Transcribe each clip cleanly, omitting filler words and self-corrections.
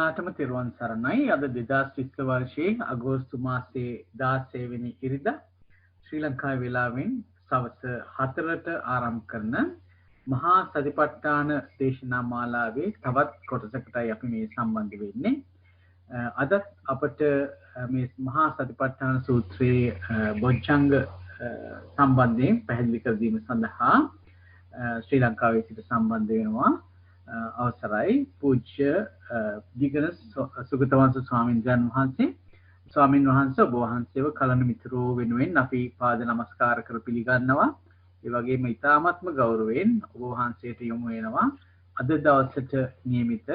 දෙනාටම තෙරුවන් සරණයි. අද 2020 වර්ෂයේ අගෝස්තු මාසයේ 16 වෙනි ඉරිදා ශ්‍රී ලංකාවේ වෙලාවෙන් සවස් 4ට ආරම්භ කරන මහා සතිපට්ඨාන දේශනා මාලාවේ තවත් කොටසකටයි අපි මේ සම්බන්ධ වෙන්නේ. අද අපට මේ මහා සතිපට්ඨාන සූත්‍රයේ බොජ්ජංග සම්බන්ධයෙන් පැහැදිලි කර දීම සඳහා ශ්‍රී ලංකාවේ සිට සම්බන්ධ වෙනවා. අවසරයි පූජ්‍ය දිගන සුගතවංශ ස්වාමීන් වහන්සේ ඔබ වහන්සේව කලන මිතුරෝ වෙනුවෙන් අපි පාද නමස්කාර කර පිළිගන්නවා. ඒ වගේම ඉතාමත්ම ගෞරවයෙන් ඔබ වහන්සේට යොමු වෙනවා අද දවසට නියමිත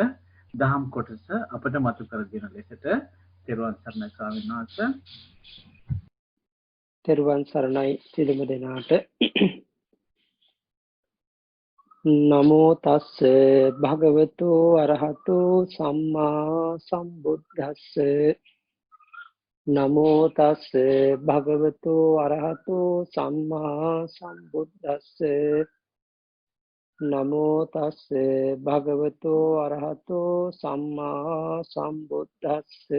දහම් කොටස අපට මතු කර දෙන ලෙසට. තෙරුවන් සරණයි ස්වාමීන් වහන්සේ. තෙරුවන් සරණයි සිළුම දෙනාට. නමෝ තස්ස භගවතු අරහතු සම්මා සම්බුද්දස්ස. නමෝ තස්ස භගවතු අරහතු සම්මා සම්බුද්දස්ස. නමෝ තස්ස භගවතු අරහතු සම්මා සම්බුද්දස්ස.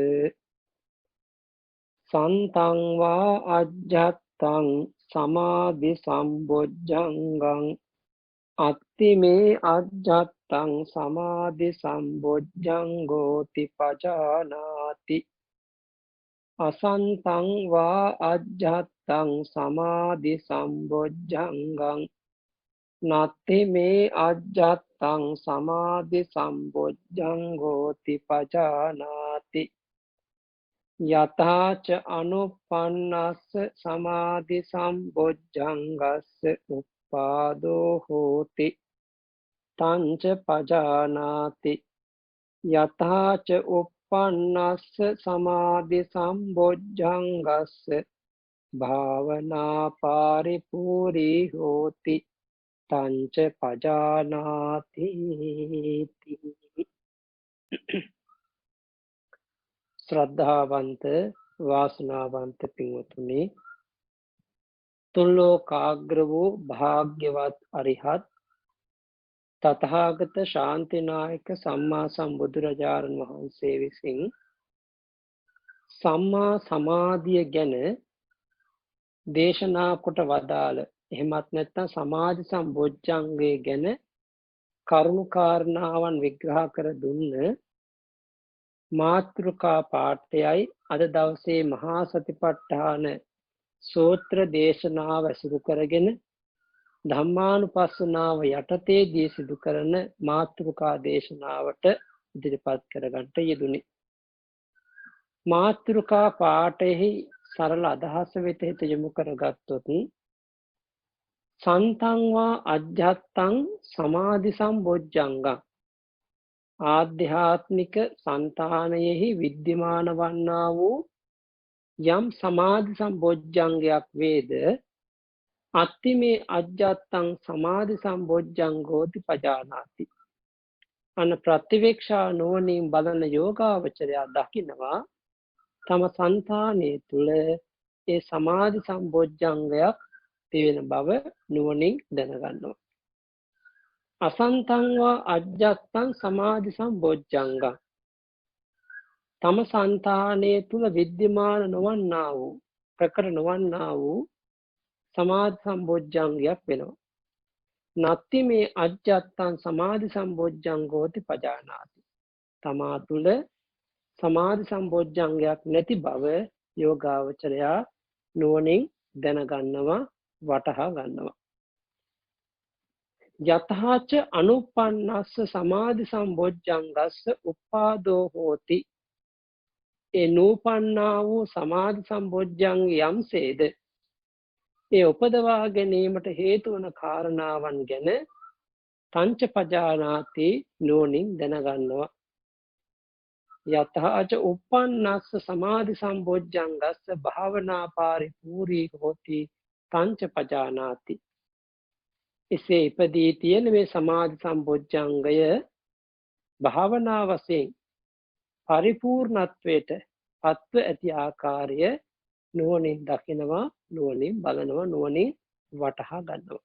සන්තං වා අජ්ජත්තං සමාධි සම්බොජ්ජංගං අත්ති මේ අජ්ජත්තං සමාධි සම්බොජ්ජංගෝති පජානාති. අසන්තං වා අජ්ජත්තං සමාධි සම්බොජ්ජංගං නත්ති මේ අජ්ජත්තං සමාධි සම්බොජ්ජංගෝති පජානාති. යථාච අනුප්පන්නස්ස සමාධි සම්බොජ්ජංගස්ස උප්පාදෝ හෝති තංච පජානාති. යථාච උප්පන්නස්ස සමාධි සම්බොජ්ජංගස්ස භාවනා පරිපූර්ණී හෝති තංච පජානාති. ශ්‍රද්ධාවන්ත වාසනාවන්ත පින්වතුනි, තුන් ලෝකාග්‍ර වූ භාග්‍යවත් අරිහත් තථාගත ශාන්තිනායක සම්මා සම්බුදුරජාණන් වහන්සේ විසින් සම්මා සමාධිය ගැන දේශනා කොට වදාළ, එහෙමත් නැත්නම් සමාධි සම්බොජ්ජංගය ගැන කරුණු කාරණාවන් විග්‍රහ කර දුන්න මාතෘකා පාඨයයි අද දවසේ මහා සතිපට්ඨාන සූත්‍ර දේශනාව ඇසුරු කරගෙන ධම්මානුපස්සනාව යටතේදී සිදු කරන මාතෘකා දේශනාවට ඉදිරිපත් කරගන්නට යෙදුනි. මාතෘකා පාඨයෙහි සරල අදහස වෙත හිත යොමු කරගත්තොත්, සන්තං වා අජ්ජත්තං සමාධි සම්බොජ්ජංගං, ආධ්‍යාත්මික సంతානයෙහි විද්‍යමාන වන්නා වූ යම් සමාධි සම්බොජ්ජංගයක් වේද, අත්ති මේ අජ්ජත්තං සමාධි සම්බොජ්ජංගෝති පජානාති. අන ප්‍රතිවේක්ෂා නුවණින් බලන යෝගාවචරයා දකිනවා තම సంతානයේ තුල ඒ සමාධි සම්බොජ්ජංගයක් තියෙන බව නුවණින් දැනගන්නවා. අසන්තං වා අජ්ජත්තං සමාධි සම්බොජ්ජංගං, තම సంతානයේ තුල විද්‍යමාන නොවන්නා වූ, ප්‍රකට නොවන්නා වූ සමාධි සම්බොජ්ජංගයක් වෙනවා. නත්ති මේ අජ්ජත්තං සමාධි සම්බොජ්ජංගෝති පජානාති. තමා තුල සමාධි සම්බොජ්ජංගයක් නැති බව යෝගාවචරයා නුවණින් දැනගන්නවා, වටහා ගන්නවා. යතහාච අනුප්පන්නස්ස සමාධි සම්බොජ්ජංගස්ස උපාදෝ හෝති. ඒ නූපන්නා වූ සමාධි සම්බොජ්ජංග යම්සේද ඒ උපදවා ගැනීමට හේතු වන කාරණාවන් ගැන තංච පජානාති නුවණින් දැනගන්නවා. යතහාච උප්පන්නස්ස සමාධි සම්බොජ්ජංගස්ස භාවනා පරිපූර්ණී හෝති තංච පජානාති. එසේ ඉපදී තියෙන මේ සමාධි සම්බොජ්ජංගය භාවනා වශයෙන් පරිපූර්ණත්වයට පත්ව ඇති ආකාරය නුවණින් දකිනවා, නුවණින් බලනවා, නුවණින් වටහා ගන්නවා.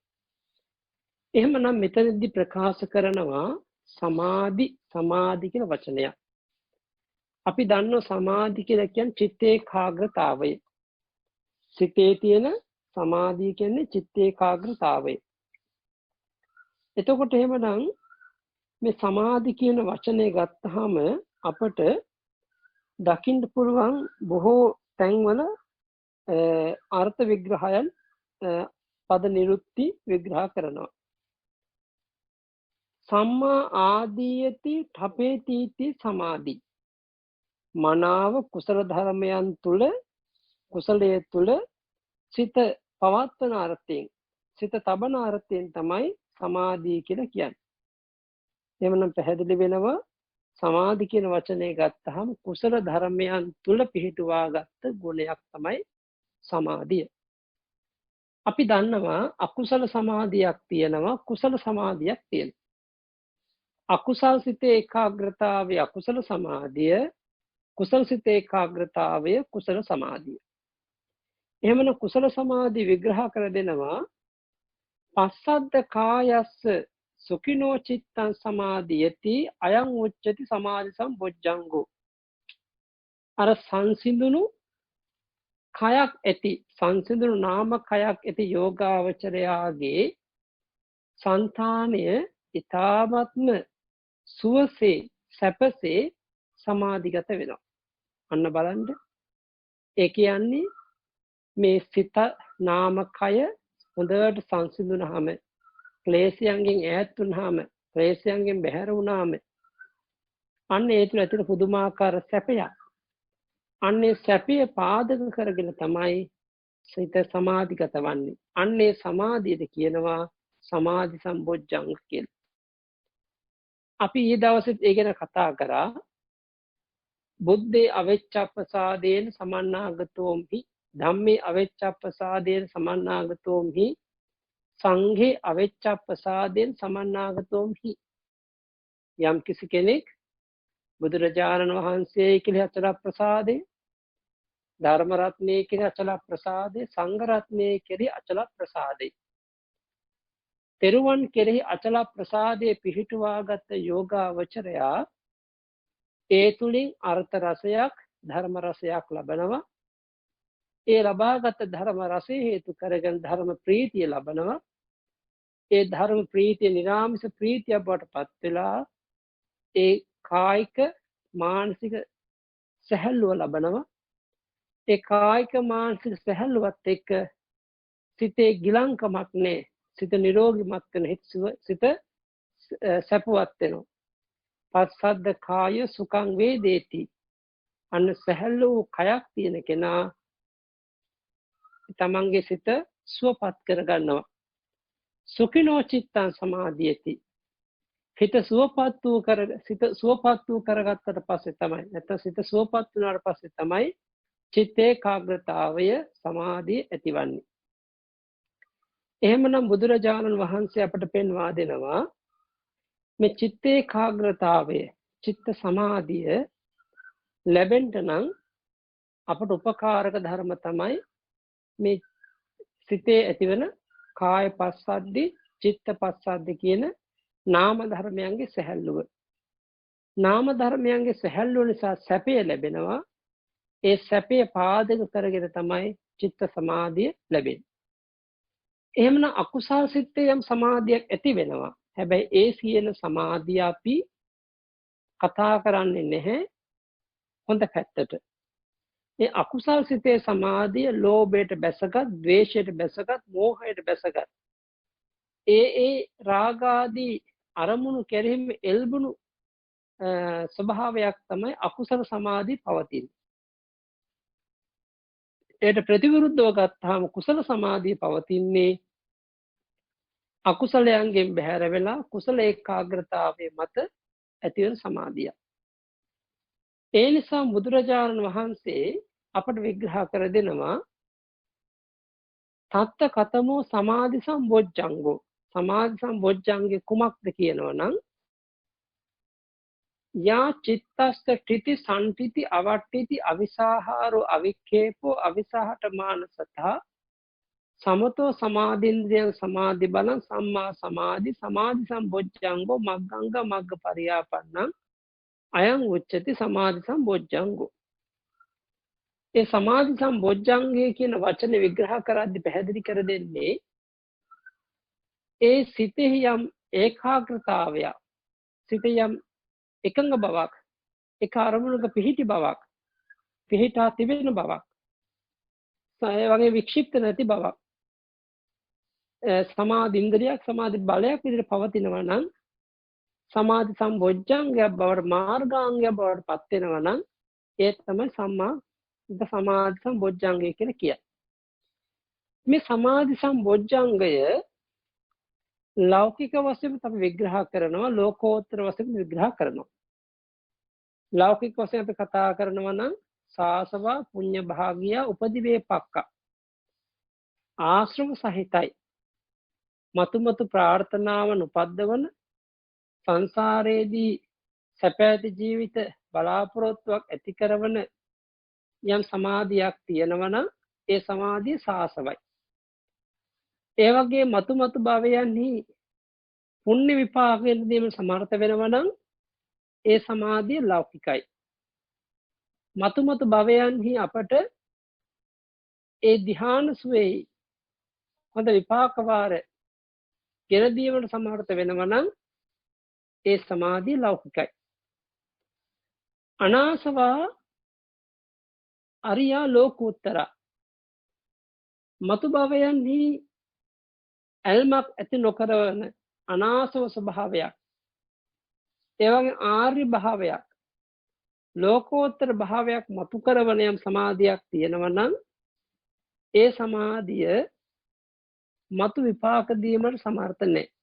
එහෙමනම් මෙතනදී ප්‍රකාශ කරනවා සමාධි කියන වචනයක්. අපි දන්නෝ සමාධි කියලා කියන්නේ චිත්ත ඒකාග්‍රතාවය. සිතේ තියෙන සමාධිය කියන්නේ චිත්ත ඒකාග්‍රතාවය. එතකොට එහෙමනම් මේ සමාධි කියන වචනේ ගත්තාම අපට දකින්න පුළුවන් බොහෝ තැන්වල අර්ථ විග්‍රහයන් පද නිරුක්ති විග්‍රහ කරනවා. සම්මා ආදීයති ඨපේතිති සමාධි. මනාව කුසල ධර්මයන් තුල කුසලයේ තුල සිත පවත්වන අර්ථයෙන් සිත තබන අර්ථයෙන් තමයි සමාධිය කියලා කියන්නේ. එමනම් පැහැදිලි වෙනවා සමාධි කියන වචනේ ගත්තාම කුසල ධර්මයන් තුල පිහිටුවා ගත්ත ගුණයක් තමයි සමාධිය. අපි දන්නවා අකුසල සමාධියක් තියෙනවා කුසල සමාධියක් තියෙනවා. අකුසල් සිතේ ඒකාග්‍රතාවය අකුසල සමාධිය, කුසල සිතේ ඒකාග්‍රතාවය කුසල සමාධිය. එහෙමනම් කුසල සමාධිය විග්‍රහ කර දෙනවා පස්සද්ද කායස්ස සුඛිනෝ චිත්තං සමාධියති අයං උච්චති සමාධි සම්බොජ්ජංගෝ. අර සංසිඳුණු කයක් ඇති සංසිඳුණු නාම කයක් ඇති යෝගාවචරයාගේ సంతානය ඊ타ත්ම සුවසේ සැපසේ සමාධිගත වෙනවා. අන්න බලන්න. ඒ කියන්නේ මේ සිත නාම කය හොඳට සංසිඳුනහම ක්ලේශයන්ගෙන් ඈත් වුනහම ක්ලේශයන්ගෙන් බැහැර වුණාම අන්න ඒ තුළ ඇතිවෙන පුදුමාකාර සැපයක්. අන්නේ සැපය පාදක කරගෙන තමයි සිත සමාධිගත වන්නේ. අන්නේ සමාධියට කියනවා සමාධි සම්බොජ්ජංග කියලා. අපි ඊ දවසෙත් ඒ ගැන කතා කරා. බුද්ධේ අවෙච්ඡප්පසාදේන සමන්නාගතෝම්හි ධම්මේ අවෙච්ඡප්පසාදේන සමන්නාගතෝම්හි සංඝේ අවෙච්ඡප්පසාදේන සමන්නාගතෝම්හි. යම් කිසි කෙනෙක් බුදුරජාණන් වහන්සේ කෙරෙහි අචල ප්‍රසාදේ, ධර්ම රත්නයේ කෙරෙහි අචල ප්‍රසාදේ, සංඝ රත්නයේ කෙරෙහි අචල ප්‍රසාදේ, තෙරුවන් කෙරෙහි අචල ප්‍රසාදේ පිහිටුවාගත් යෝගාවචරයා ඒ තුලින් අර්ථ රසයක් ධර්ම රසයක් ලබනවා. ඒ ලබාගත් ධර්ම රසය හේතු කරගෙන ධර්ම ප්‍රීතිය ලබනවා. ඒ ධර්ම ප්‍රීතිය නිරාමිස ප්‍රීතිය බවට පත් වෙලා ඒ කායික මානසික සැහැල්ලුව ලබනවා. ඒ කායික මානසික සැහැල්ලුවත් එක්ක සිතේ ගිලංකමක් නැහැ. සිත නිරෝගීමත් වෙන සිත සැපවත් වෙනවා. පස්සද්ද කාය සුඛං වේදේති. අන්න සැහැල්ලු කයක් තියෙන කෙනා තමන්ගේ සිත සුවපත් කරගන්නවා. සුඛිනෝ චිත්තං සමාධියති. සිත සුවපත් වූ කරගත්තට පස්සේ තමයි නැත්නම් සිත සුවපත් වුණාට පස්සේ තමයි චිත්ත ඒකාග්‍රතාවය සමාධිය ඇතිවන්නේ. එහෙමනම් බුදුරජාණන් වහන්සේ අපට පෙන්වා දෙනවා මේ චිත්ත ඒකාග්‍රතාවය චිත්ත සමාධිය ලැබෙන්න නම් අපට උපකාරක ධර්ම තමයි මේ සිතේ ඇතිවන කාය පස්සද්දි චිත්ත පස්සද්දි කියන නාම ධර්මයන්ගේ සැහැල්ලුව. නාම ධර්මයන්ගේ සැහැල්ලුව නිසා සැපය ලැබෙනවා. ඒ සැපය පාදක කරගෙන තමයි චිත්ත සමාධිය ලැබෙන්නේ. එහෙමනම් අකුසල් සිත්තේ යම් සමාධියක් ඇති වෙනවා. හැබැයි ඒ සියන සමාධිය අපි කතා කරන්නේ නැහැ හොඳ පැත්තට. මේ අකුසල් සිතේ සමාධිය ලෝභයට බැසගත්, ද්වේෂයට බැසගත්, මෝහයට බැසගත්. ඒ රාගාදී අරමුණු කෙරෙහිම එල්බුණු ස්වභාවයක් තමයි අකුසල සමාධිය පවතින්නේ. ඒට ප්‍රතිවිරුද්ධව ගත්තාම කුසල සමාධිය පවතින්නේ අකුසලයන්ගෙන් බැහැර වෙලා කුසල ඒකාග්‍රතාවයේ මත ඇතිවන සමාධිය. ඒ නිසා බුදුරජාණන් වහන්සේ අපට විග්‍රහ කර දෙනවා තත්ත කතමෝ සමාධි සම්බොජ්ජංගෝ. සමාධි සම්බොජ්ජංගේ කුමක්ද කියනවා නම් යා චිත්තස්ස ඨිති සම්ඨිති අවට්ඨිති අවිසාහාරෝ අවික්ඛේපෝ අවිසහට මානසතः සමතෝ සමාධින්ද්‍රියං සමාධි බලං සම්මා සමාධි සමාධි සම්බොජ්ජංගෝ මග්ගංග මග්ග පරියාපන්නං අයං උච්චති සමාධි සම්බොජ්ජංගෝ. ඒ සමාධි සම්බොජ්ජංගය කියන වචනේ විග්‍රහ කරද්දී පැහැදිලි කර දෙන්නේ ඒ සිතෙහි යම් ඒකාග්‍රතාවයක්, සිතේ යම් එකඟ බවක්, එක අරමුණක පිහිටි බවක්, පිහිටා තිබෙන බවක්, ඒ වගේ වික්ෂිප්ත නැති බවක්, සමාධි ඉන්ද්‍රියක්, සමාධි බලයක් විදිහට පවතිනවා නම් සමාධි සම්බොජ්ජංගය බවට, මාර්ගාංගය බවට පත් වෙනවා නම් ඒ තමයි සමාධි සම්බොජ්ජංගය කියලා කියන්නේ. මේ සමාධි සම්බොජ්ජංගය ලෞකික වශයෙන් අපි විග්‍රහ කරනවා, ලෝකෝත්තර වශයෙන් විග්‍රහ කරනවා. ලෞකික වශයෙන් අපි කතා කරනවා නම් සාසවා පුඤ්ඤ භාගිය උපදිවේපක්ක ආශ්‍රම සහිතයි. මතුමතු ප්‍රාර්ථනාවන් උපද්දවන, සංසාරයේදී සැප ඇති ජීවිත බලාපොරොත්තුවක් ඇති කරන යම් සමාධියක් තියෙනවා නම් ඒ සමාධිය සාසවයි. ඒ වගේ මතුමතු භවයන්හි පුණ්‍ය විපාකයෙන් දීම සමර්ථ වෙනවා නම් ඒ සමාධිය ලෞකිකයි. මතුමතු භවයන්හි අපට ඒ ධ්‍යාන සුවේ හොඳ විපාක වාර ගෙන දීමට සමර්ථ වෙනවා නම් ඒ සමාධිය ලෞකිකයි. අනාසවා අරියා ලෝකෝත්තර. මතු භවයන්හි ඇල්මක් ඇති නොකරවන අනාසව ස්වභාවයක්, ඒ වගේ ආර්ය භාවයක්, ලෝකෝත්තර භාවයක් මතු කරවන යම් සමාධියක් තියෙනවා නම් ඒ සමාධිය මතු විපාක දීමට සමර්ථ නැහැ.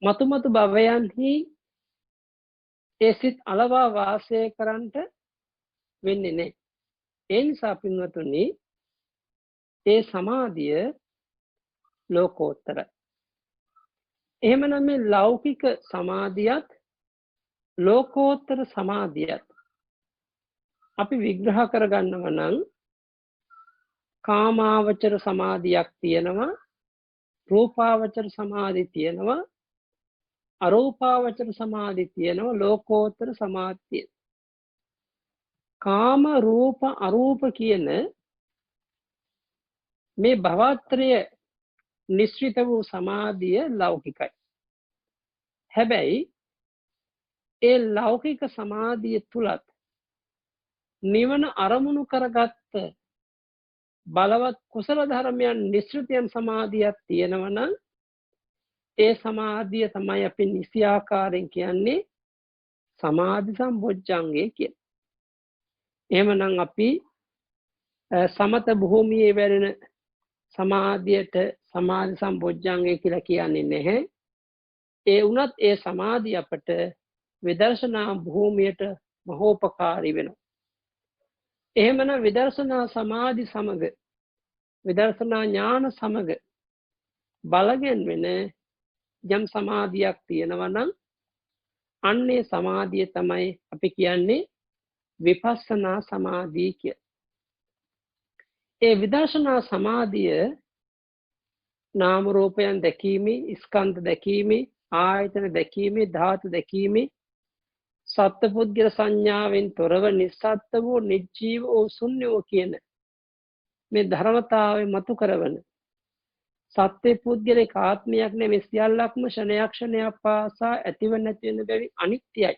මතු භවයන්හි ඒ සිත් අලවා වාසය කරන්නට වෙන්නේ නැහැ. ඒ නිසා පින්වතුනි, ඒ සමාධිය ලෝකෝත්තරයි. එහෙමනම් මේ ලෞකික සමාධියත් ලෝකෝත්තර සමාධියත් අපි විග්‍රහ කරගන්නව නම් කාමාවචර සමාධියක් තියෙනවා, රූපාවචර සමාධි තියෙනවා, අරූපාවචර සමාධි තියෙනවා, ලෝකෝත්තර සමාධිය. කාම රූප අරූප කියන මේ භවත්‍රය නිශ්චිත වූ සමාධිය ලෞකිකයි. හැබැයි ඒ ලෞකික සමාධිය තුලත් නිවන අරමුණු කරගත්ත බලවත් කුසල ධර්මයන් නිශ්චිතයන් සමාධියක් තියෙනවා නම් ඒ සමාධිය තමයි අපි නිසි ආකාරයෙන් කියන්නේ සමාධි සම්බොජ්ජංගය කියන. එහෙමනම් අපි සමත භූමියේ වැඩෙන සමාධියට සමාධි සම්බොජ්ජංගය කියලා කියන්නේ නැහැ. ඒ වුණත් ඒ සමාධිය අපට විදර්ශනා භූමියට මහෝපකාරී වෙනවා. එහෙමනම් විදර්ශනා සමාධි සමග විදර්ශනා ඥාන සමග බලගෙන වෙන යම් සමාධියක් තියෙනවා නම් අන්නේ සමාධිය තමයි අපි කියන්නේ විපස්සනා සමාධිය කියලා. ඒ විදර්ශනා සමාධිය නාම රූපයන් දැකීමේ, ස්කන්ධ දැකීමේ, ආයතන දැකීමේ, ධාතු දැකීමේ, සත්පුද්ගල සංඥාවෙන් තොරව නිස්සත්ත්ව වූ නිජීව වූ ශුන්‍ය වූ කියන මේ ධර්මතාවය මතු කරවන සත්‍ය පුද්ගලික ආත්මයක් නෙමෙයි, සියල්ලක්ම ක්ෂණයක් ක්ෂණයක් පාසා ඇතිව නැති වෙන බැරි අනිත්‍යයි.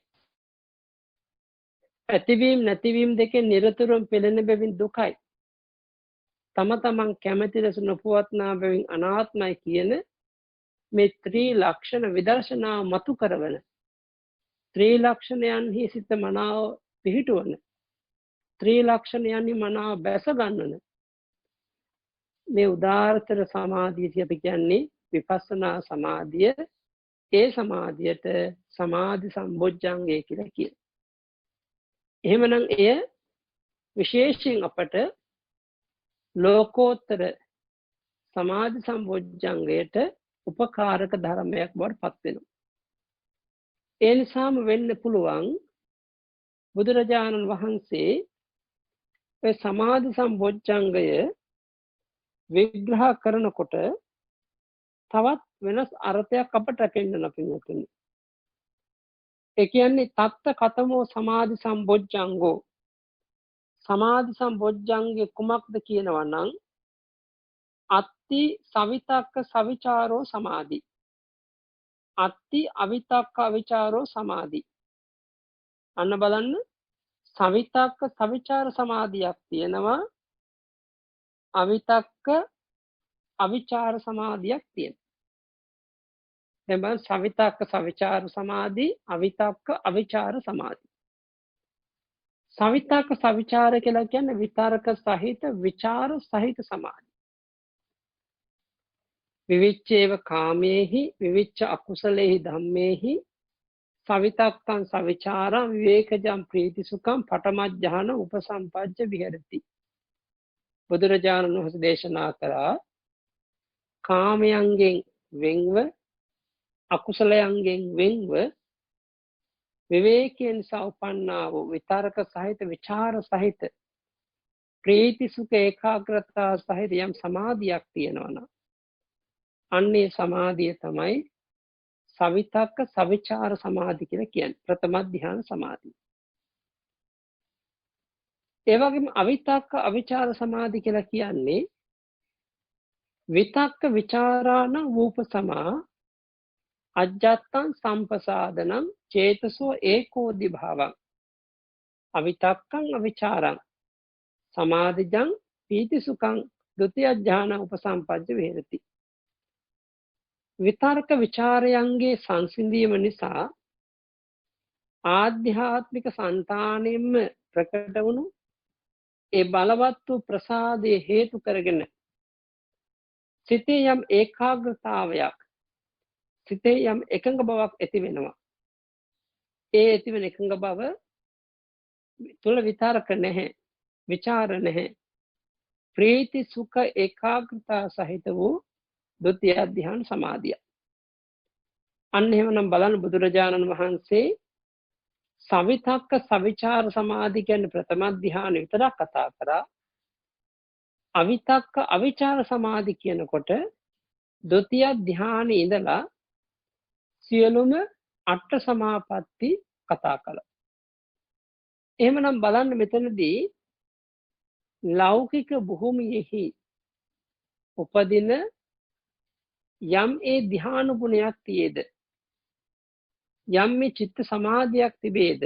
ඇතිවීම නැතිවීම දෙකේ නිරතුරුව පෙළෙන බැවින් දුකයි. තම තමන් කැමැති ලෙස නොපවත්නා බැවින් අනාත්මයි කියන මේ ත්‍රිලක්ෂණ විදර්ශනා මතු කරවන, ත්‍රිලක්ෂණයන්හි සිත මනාව පිහිටුවන, ත්‍රිලක්ෂණයන්හි මනාව බැස ගන්නන මේ උදාාරතර සමාධිය අපි කියන්නේ විපස්සනා සමාධිය. ඒ සමාධියට සමාධි සම්බොජ්ජංගය කියලා කියනවා. එහෙමනම් එය විශේෂයෙන් අපට ලෝකෝත්තර සමාධි සම්බොජ්ජංගයට උපකාරක ධර්මයක් බවට පත් වෙනවා. ඒ නිසාම වෙන්න පුළුවන් බුදුරජාණන් වහන්සේ ඒ සමාධි සම්බොජ්ජංගය විග්‍රහ කරනකොට තවත් වෙනස් අර්ථයක් අපට පෙන්වන්න පිළිතුරු. ඒ කියන්නේ තත්ත කතමෝ සමාධි සම්බොජ්ජංගෝ. සමාධි සම්බොජ්ජංගේ කුමක්ද කියනවා නම් අත්ති සවිතක්ක සවිචාරෝ සමාධි. අත්ති අවිතක්ක අවිචාරෝ සමාධි. අන්න බලන්න සවිතක්ක සවිචාර සමාධියක් තියෙනවා. අවිතක්ක අවිචාර සමාධියක් තියෙනවා. දැන් බලන්න සවිතක්ක සවිචාර සමාධි අවිතක්ක අවිචාර සමාධි. සවිතක්ක සවිචාර කියලා කියන්නේ විතරක සහිත විචාර සහිත සමාධි. විවිච්ඡේව කාමේහි විවිච්ඡ අකුසලේහි ධම්මේහි සවිතක්කං සවිචාරං විවේකජං ප්‍රීති සුඛං පඨමඥාන උපසම්පජ්ජ විහෙරති. බුදුරජාණන් වහන්සේ දේශනා කරා කාමයන්ගෙන් වෙන්ව අකුසලයන්ගෙන් වෙන්ව විවේකයෙන් සෝපන්නා වූ විතරක සහිත විචාර සහිත ප්‍රීති සුඛ ඒකාග්‍රතාව සහිත යම් සමාධියක් තියෙනවා නම් අන්නේ සමාධිය තමයි සවිතක්ක සවිචාර සමාධි කියලා කියන්නේ. ප්‍රථම ධ්‍යාන සමාධිය. ඒ වගේම අවිතක්ක අවිචාර සමාධි කියලා කියන්නේ විතක්ක විචාරාණ වූපසමා අජ්ජත්තං සම්පසාදනං චේතසෝ ඒකෝදි භාවං අවිතක්කං අවිචාරං සමාධිජං පීති සුඛං ဒုတိ ය ඥාන උපසම්පජ්ජ විහෙරති. විතර්ක විචාරයන්ගේ සංසිඳීම නිසා ආධ්‍යාත්මික సంతානෙම ප්‍රකට වුණු ඒ බලවත් වූ ප්‍රසාදයේ හේතු කරගෙන සිතේ යම් ඒකාග්‍රතාවයක් සිතේ යම් එකඟ බවක් ඇති වෙනවා. ඒ ඇති වෙන එකඟ බව තුල විතරක නැහැ, විචාර නැහැ. ප්‍රීති සුඛ ඒකාග්‍රතාව සහිත වූ ဒုတိ ය ධ්‍යාන සමාධිය. අන්න එහෙමනම් බලන්න බුදුරජාණන් වහන්සේ සවිතක්ක සවිචාර සමාධි කියන්නේ ප්‍රථම ධ්‍යාන විතරක් කතා කරා. අවිතක්ක අවිචාර සමාධි කියනකොට ဒုတိ ය ධ්‍යානෙ ඉඳලා සියලුම අට සමාපatti කතා කළා. එහෙමනම් බලන්න මෙතනදී ලෞකික භූමියෙහි උපදින යම් ඒ ධ්‍යාන ගුණයක් තියේද යම් මේ චිත්ත සමාධියක් තිබේද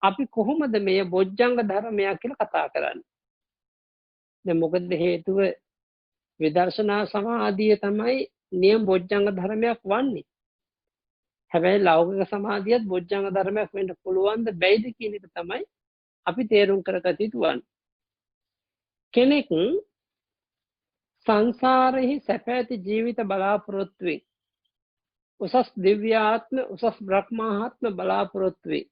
අපි කොහොමද මේ බොජ්ජංග ධර්මයක් කියලා කතා කරන්නේ? දැන් මොකද හේතුව විදර්ශනා සමාධිය තමයි නියම බොජ්ජංග ධර්මයක් වන්නේ. හැබැයි ලෞකික සමාධියත් බොජ්ජංග ධර්මයක් වෙන්න පුළුවන්ද බැයිද කියන එක තමයි අපි තේරුම් කරගත යුතු වන්නේ. කෙනෙක් සංසාරෙහි සැප ඇති ජීවිත බලාපොරොත්තු වේ. උසස් දිව්‍යාත්ම උසස් බ්‍රහ්මාත්ම බලාපොරොත්තු වේ.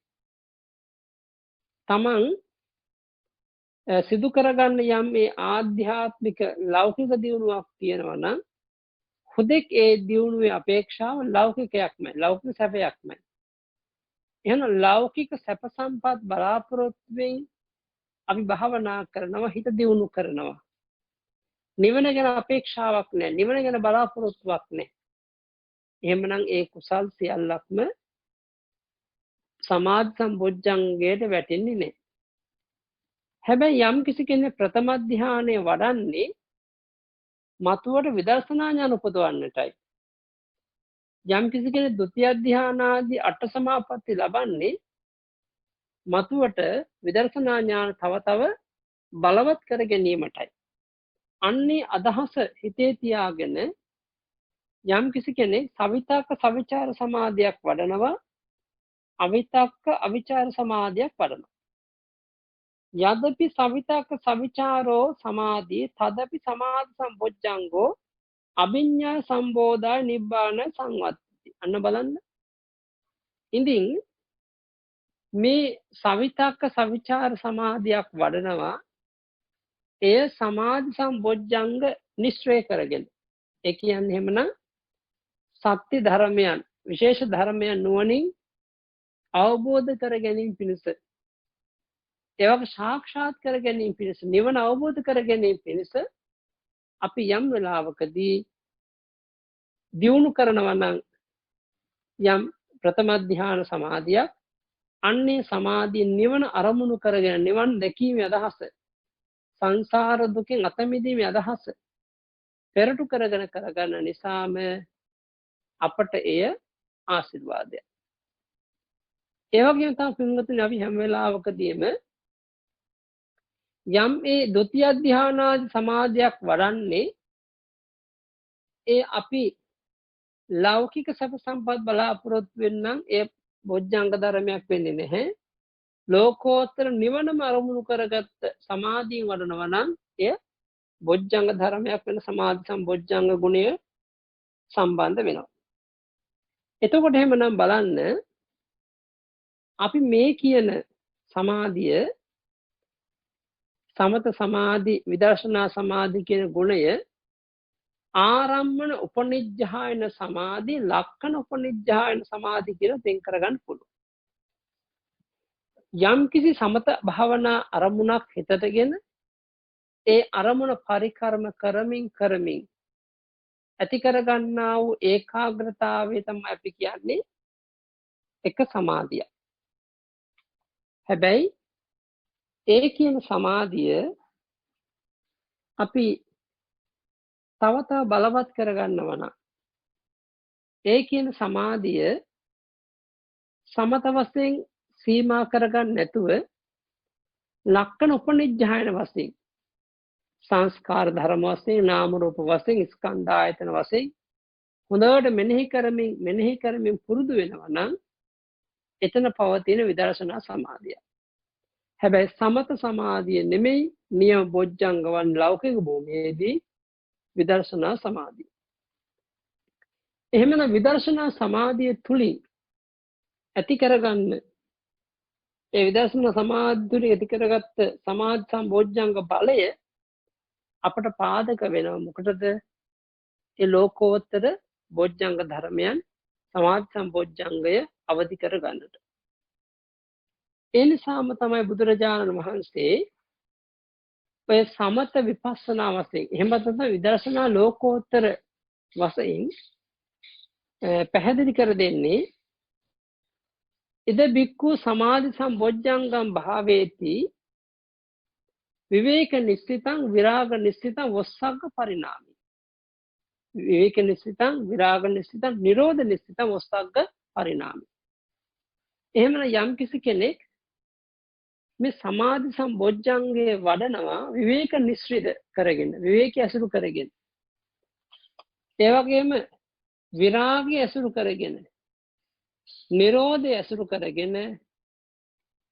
තමන් සිදු කරගන්න යම් මේ ආධ්‍යාත්මික ලෞකික දියුණුවක් තියෙනවා නම් හුදෙක් ඒ දියුණුවේ අපේක්ෂාව ලෞකිකයක්මයි, ලෞකික සැපයක්මයි. එහෙනම් ලෞකික සැප සම්පත් බලාපොරොත්තුෙන් අපි භාවනා කරනවා, හිත දියුණු කරනවා. නිවන ගැන අපේක්ෂාවක් නැහැ, නිවන ගැන බලාපොරොත්තුවක් නැහැ. එහෙමනම් ඒ කුසල් සියල්ලක්ම සමාධි සම්බොජ්ජංගයට වැටෙන්නේ නැහැ. හැබැයි යම් කිසි කෙනෙක් ප්‍රථම ධ්‍යානය වඩන්නේ මතුවට විදර්ශනා ඥාන උපදවන්නටයි. යම් කිසි කෙනෙක් ဒုတိ ය ධ්‍යානාදී අට සමාපatti ලබන්නේ මතුවට විදර්ශනා ඥාන තව තව බලවත් කර ගැනීමටයි. අන්නේ අදහස හිතේ තියාගෙන යම් කිසි කෙනෙක් සවිතක්ක සවිචාර සමාධියක් වඩනවා, අවිතක්ක අවිචාර සමාධියක් වඩනවා. යදපි සවිතක්ක සවිචාරෝ සමාධි තදපි සමාධි සම්බොජ්ජංගෝ අභිඤ්ඤා සම්බෝධා නිබ්බාන සංවත්ති. අන්න බලන්න. ඉතින් මේ සවිතක්ක සවිචාර සමාධියක් වඩනවා, එය සමාධි සම්බොජ්ජංග නිශ්චය කරගෙන. ඒ කියන්නේ එහෙමනම් සත්‍ය ධර්මයන්, විශේෂ ධර්මයන් නුවණින් අවබෝධ කර ගැනීම පිණිස, ඒවක සාක්ෂාත් කර ගැනීම පිණිස, නිවන අවබෝධ කර ගැනීම පිණිස අපි යම් වෙලාවකදී දියුණු කරනවා නම්, යම් ප්‍රථම ධ්‍යාන සමාධියක්. අන්නේ සමාධිය නිවන අරමුණු කරගෙන නිවන් දැකීමේ අදහස, සංසාර දුකෙන් අත මිදීමේ අදහස පෙරටු කරගෙන කරගන්න නිසාම අපට එය ආශිර්වාදයක්. ඒ වගේම තමයි පින්වතුනි අපි හැම වෙලාවකදීම යම් ඒ ဒုတိ ය ධ්‍යානාදි සමාධියක් වඩන්නේ ඒ අපි ලෞකික සැප සම්පත් බලාපොරොත්තු වෙන්නම් ඒ බොජ්ජංග ධර්මයක් වෙන්නේ නැහැ. ලෝකෝත්තර නිවනම අරමුණු කරගත්ත සමාධියෙන් වඩනවා නම් එය බොජ්ජංග ධර්මයක් වෙන සමාධි සම්බොජ්ජංග ගුණය සම්බන්ධ වෙනවා. එතකොට එහෙමනම් බලන්න අපි මේ කියන සමාධිය සමත සමාධි විදර්ශනා සමාධි කියන ගුණය ආරම්මන උපනිජ්ජායන සමාධි ලක්ෂණ උපනිජ්ජායන සමාධි කියලා දෙන් කරගන්න පුළුවන්. යම් කිසි සමත භාවනා අරමුණක් හිතටගෙන ඒ අරමුණ පරිකර්ම කරමින් ඇති කරගන්නා වූ ඒකාග්‍රතාවය තමයි අපි කියන්නේ එක සමාධිය. හැබැයි ඒ කියන සමාධිය අපි තව බලවත් කරගන්නවා නම් ඒ කියන සමාධිය සමත වශයෙන් සීමා කරගන්න නැතුව ලක්ෂණ උපනිජ්ජායන වශයෙන් සංස්කාර ධර්ම වශයෙන් නාම රූප වශයෙන් ස්කන්ධ ආයතන වශයෙන් හොඳට මෙනෙහි කරමින් පුරුදු වෙනවා නම් එතන පවතින විදර්ශනා සමාධිය. හැබැයි සමත සමාධිය නෙමෙයි නියම බොජ්ජංගවන් ලෞකික භූමියේදී විදර්ශනා සමාධිය. එහෙමනම් විදර්ශනා සමාධිය තුලින් ඇති කරගන්න ඒ විදර්ශනා සමාධිය තුලින් ඇති කරගත්ත සමාධි සම්බොජ්ජංග බලය අපට පාදක වෙනවා. මොකටද? ඒ ලෝකෝත්තර බොජ්ජංග ධර්මයන් සමාධි සම්බොජ්ජංගය අවදි කරගන්නට. ඒ නිසාම තමයි බුදුරජාණන් වහන්සේ ඔය සමත විපස්සනා වශයෙන් එහෙම නැත්නම් විදර්ශනා ලෝකෝත්තර වශයෙන් පැහැදිලි කර දෙන්නේ ඉද බික්ඛු සමාධි සම්බොජ්ජංගම් භාවේති විවේක නිස්සිතං විරාග නිස්සිතං වස්සග්ග පරිණාමි. විවේක නිස්සිතං විරාග නිස්සිතං නිරෝධ නිස්සිතං වස්සග්ග පරිණාමි. එහෙමනම් යම් කිසි කෙනෙක් මේ සමාධි සම්බොජ්ජංගේ වඩනවා විවේක නිස්සිත කරගෙන විවේක ඇසුරු කරගෙන ඒ වගේම විරාගය ඇසුරු කරගෙන නිරෝධය ඇසුරු කරගෙන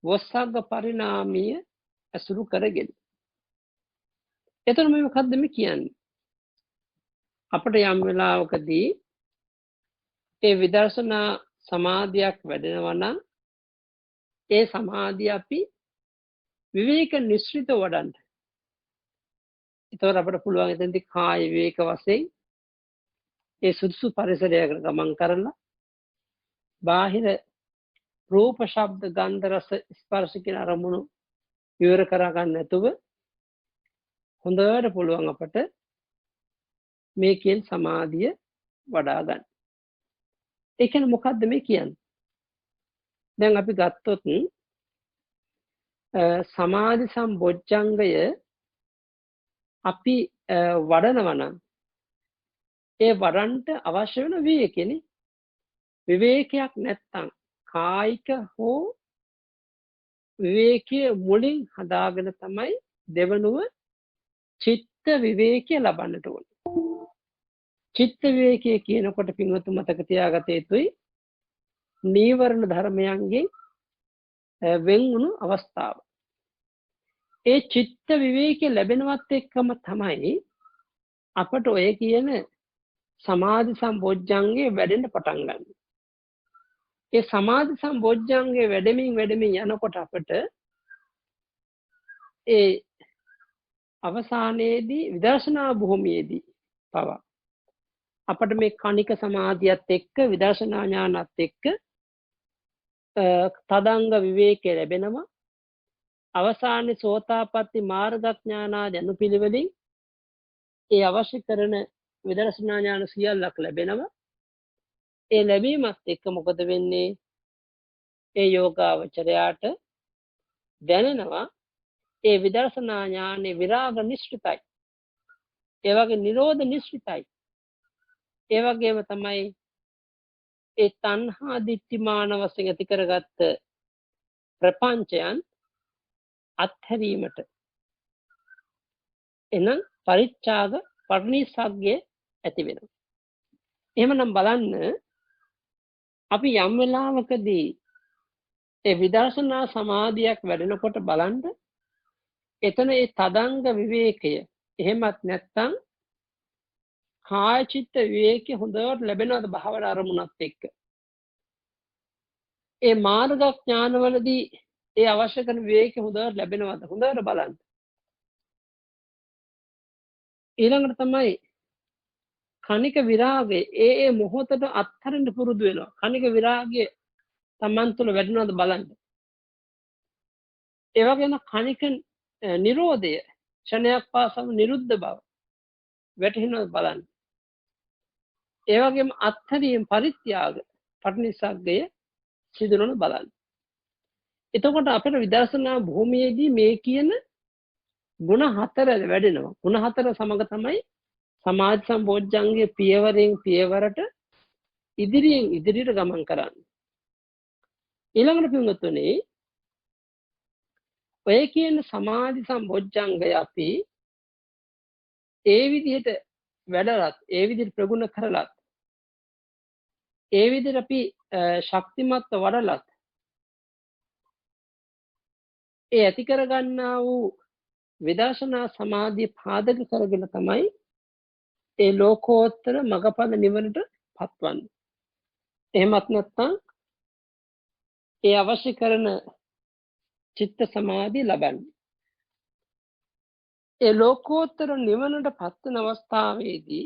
වස්සග්ග පරිණාමීය ඇසුරු කරගෙන එතන මේ මොකද්ද මේ කියන්නේ? අපිට යම් වෙලාවකදී ඒ විදර්ශනා සමාධියක් වැඩෙනවා නම් ඒ සමාධිය අපි විවේක නිස්සිත වඩන්න. ඒතකොට අපිට පුළුවන් එතෙන්දී කාය විවේක වශයෙන් ඒ සුදුසු පරිසරයකට ගමන් කරලා බාහිර රූප ශබ්ද ගන්ධ රස ස්පර්ශ කියන අරමුණු විවර කර ගන්න නැතුව හොඳට පුළුවන් අපට මේ කියන සමාධිය වඩා ගන්න. ඒ කියන්නේ මොකද්ද මේ කියන්නේ? දැන් අපි ගත්තොත් සමාධි සම්බොජ්ජංගය අපි වඩනවා නම් ඒ වඩන්ට අවශ්‍ය වෙන විවේකෙනේ. විවේකයක් නැත්තම් කායික හෝ විවේකයේ මුලින් හදාගෙන තමයි දෙවනුව චිත්ත විවේකය ලබන්නට ඕනේ. චිත්ත විවේකය කියනකොට පින්වත්තු මතක තියාගත යුතුයි නීවරණ ධර්මයන්ගෙන් වෙන් වුණු අවස්ථාව. ඒ චිත්ත විවේකය ලැබෙනවත් එක්කම තමයි අපට ඔය කියන සමාධි සම්බොජ්ජංගේ වැඩෙන්න පටන් ගන්න. ඒ සමාධි සම්බොජ්ජංගේ වැඩෙමින් යනකොට අපට ඒ අවසානයේදී විදර්ශනා භූමියේදී පවා අපට මේ කණික සමාධියත් එක්ක විදර්ශනා ඥානත් එක්ක තදංග විවේකය ලැබෙනවා. අවසානයේ සෝතාපට්ටි මාර්ගඥානාදී අනුපිළිවෙලින් ඒ අවශ්‍ය කරන විදර්ශනා ඥාන සියල්ලක් ලැබෙනවා. ඒ ලැබීමත් එක්ක මොකද වෙන්නේ? ඒ යෝගාවචරයාට දැනෙනවා ඒ විදර්ශනා ඥානෙ විරාග නිශ්චිතයි. ඒ වගේ නිරෝධ නිශ්චිතයි. ඒ වගේම තමයි ඒ තණ්හා දිට්ඨිමාන වශයෙන් ඇති කරගත්ත ප්‍රපංචයන් අත්හැරීමට එනම් පරිත්‍යාග පරිනිස්සග්ගය ඇති වෙනවා. එහෙමනම් බලන්න අපි යම් වෙලාවකදී ඒ විදර්ශනා සමාධියක් වැඩෙනකොට බලන්න එතන ඒ තදංග විවේකය එහෙමත් නැත්නම් කාය චිත්ත විවේකය හොඳට ලැබෙනවද භාවනා අරමුණත් එක්ක? ඒ මාර්ගඥානවලදී ඒ අවශ්‍ය කරන විවේකය හොඳට ලැබෙනවද? හොඳට බලන්න. ඊළඟට තමයි කණික විරාගය ඒ මොහොතට අත්හරින්න පුරුදු වෙනවා. කණික විරාගය Taman තුල වැඩෙනවද බලන්න. ඒ වගේම කණික නිරෝධය ක්ෂණයක් පාසම නිරුද්ධ බව වැටහෙනවද බලන්න. ඒ වගේම අත්හැරීම පරිත්‍යාග පටිනිස්සග්ගය සිදුනොන බලන්න. එතකොට අපේ විදර්ශනා භූමියේදී මේ කියන ගුණ හතර වැඩෙනවා. ගුණ හතර සමග තමයි සමාධි සම්බෝධ්‍යංගයේ පියවරෙන් පියවරට ඉදිරියෙන් ඉදිරියට ගමන් කරන්නේ. ඊළඟට පින්වත්නි ඔය කියන සමාධි සම්බෝධ්‍යංගය අපි ඒ විදිහට වැඩලත් ඒ විදිහට ප්‍රගුණ කරලත් ඒ විදිහට අපි ශක්තිමත්ව වඩලත් ඒ ඇති කරගන්නා වූ විදර්ශනා සමාධිය පාදක කරගෙන තමයි ඒ ලෝකෝත්තර මගපල නිවනට පත්වන්නේ. එහෙමත් නැත්නම් ඒ අවශ්‍ය කරන චිත්ත සමාධිය ලබන්නේ. ඒ ලෝකෝත්තර නිවනට පත්වන අවස්ථාවේදී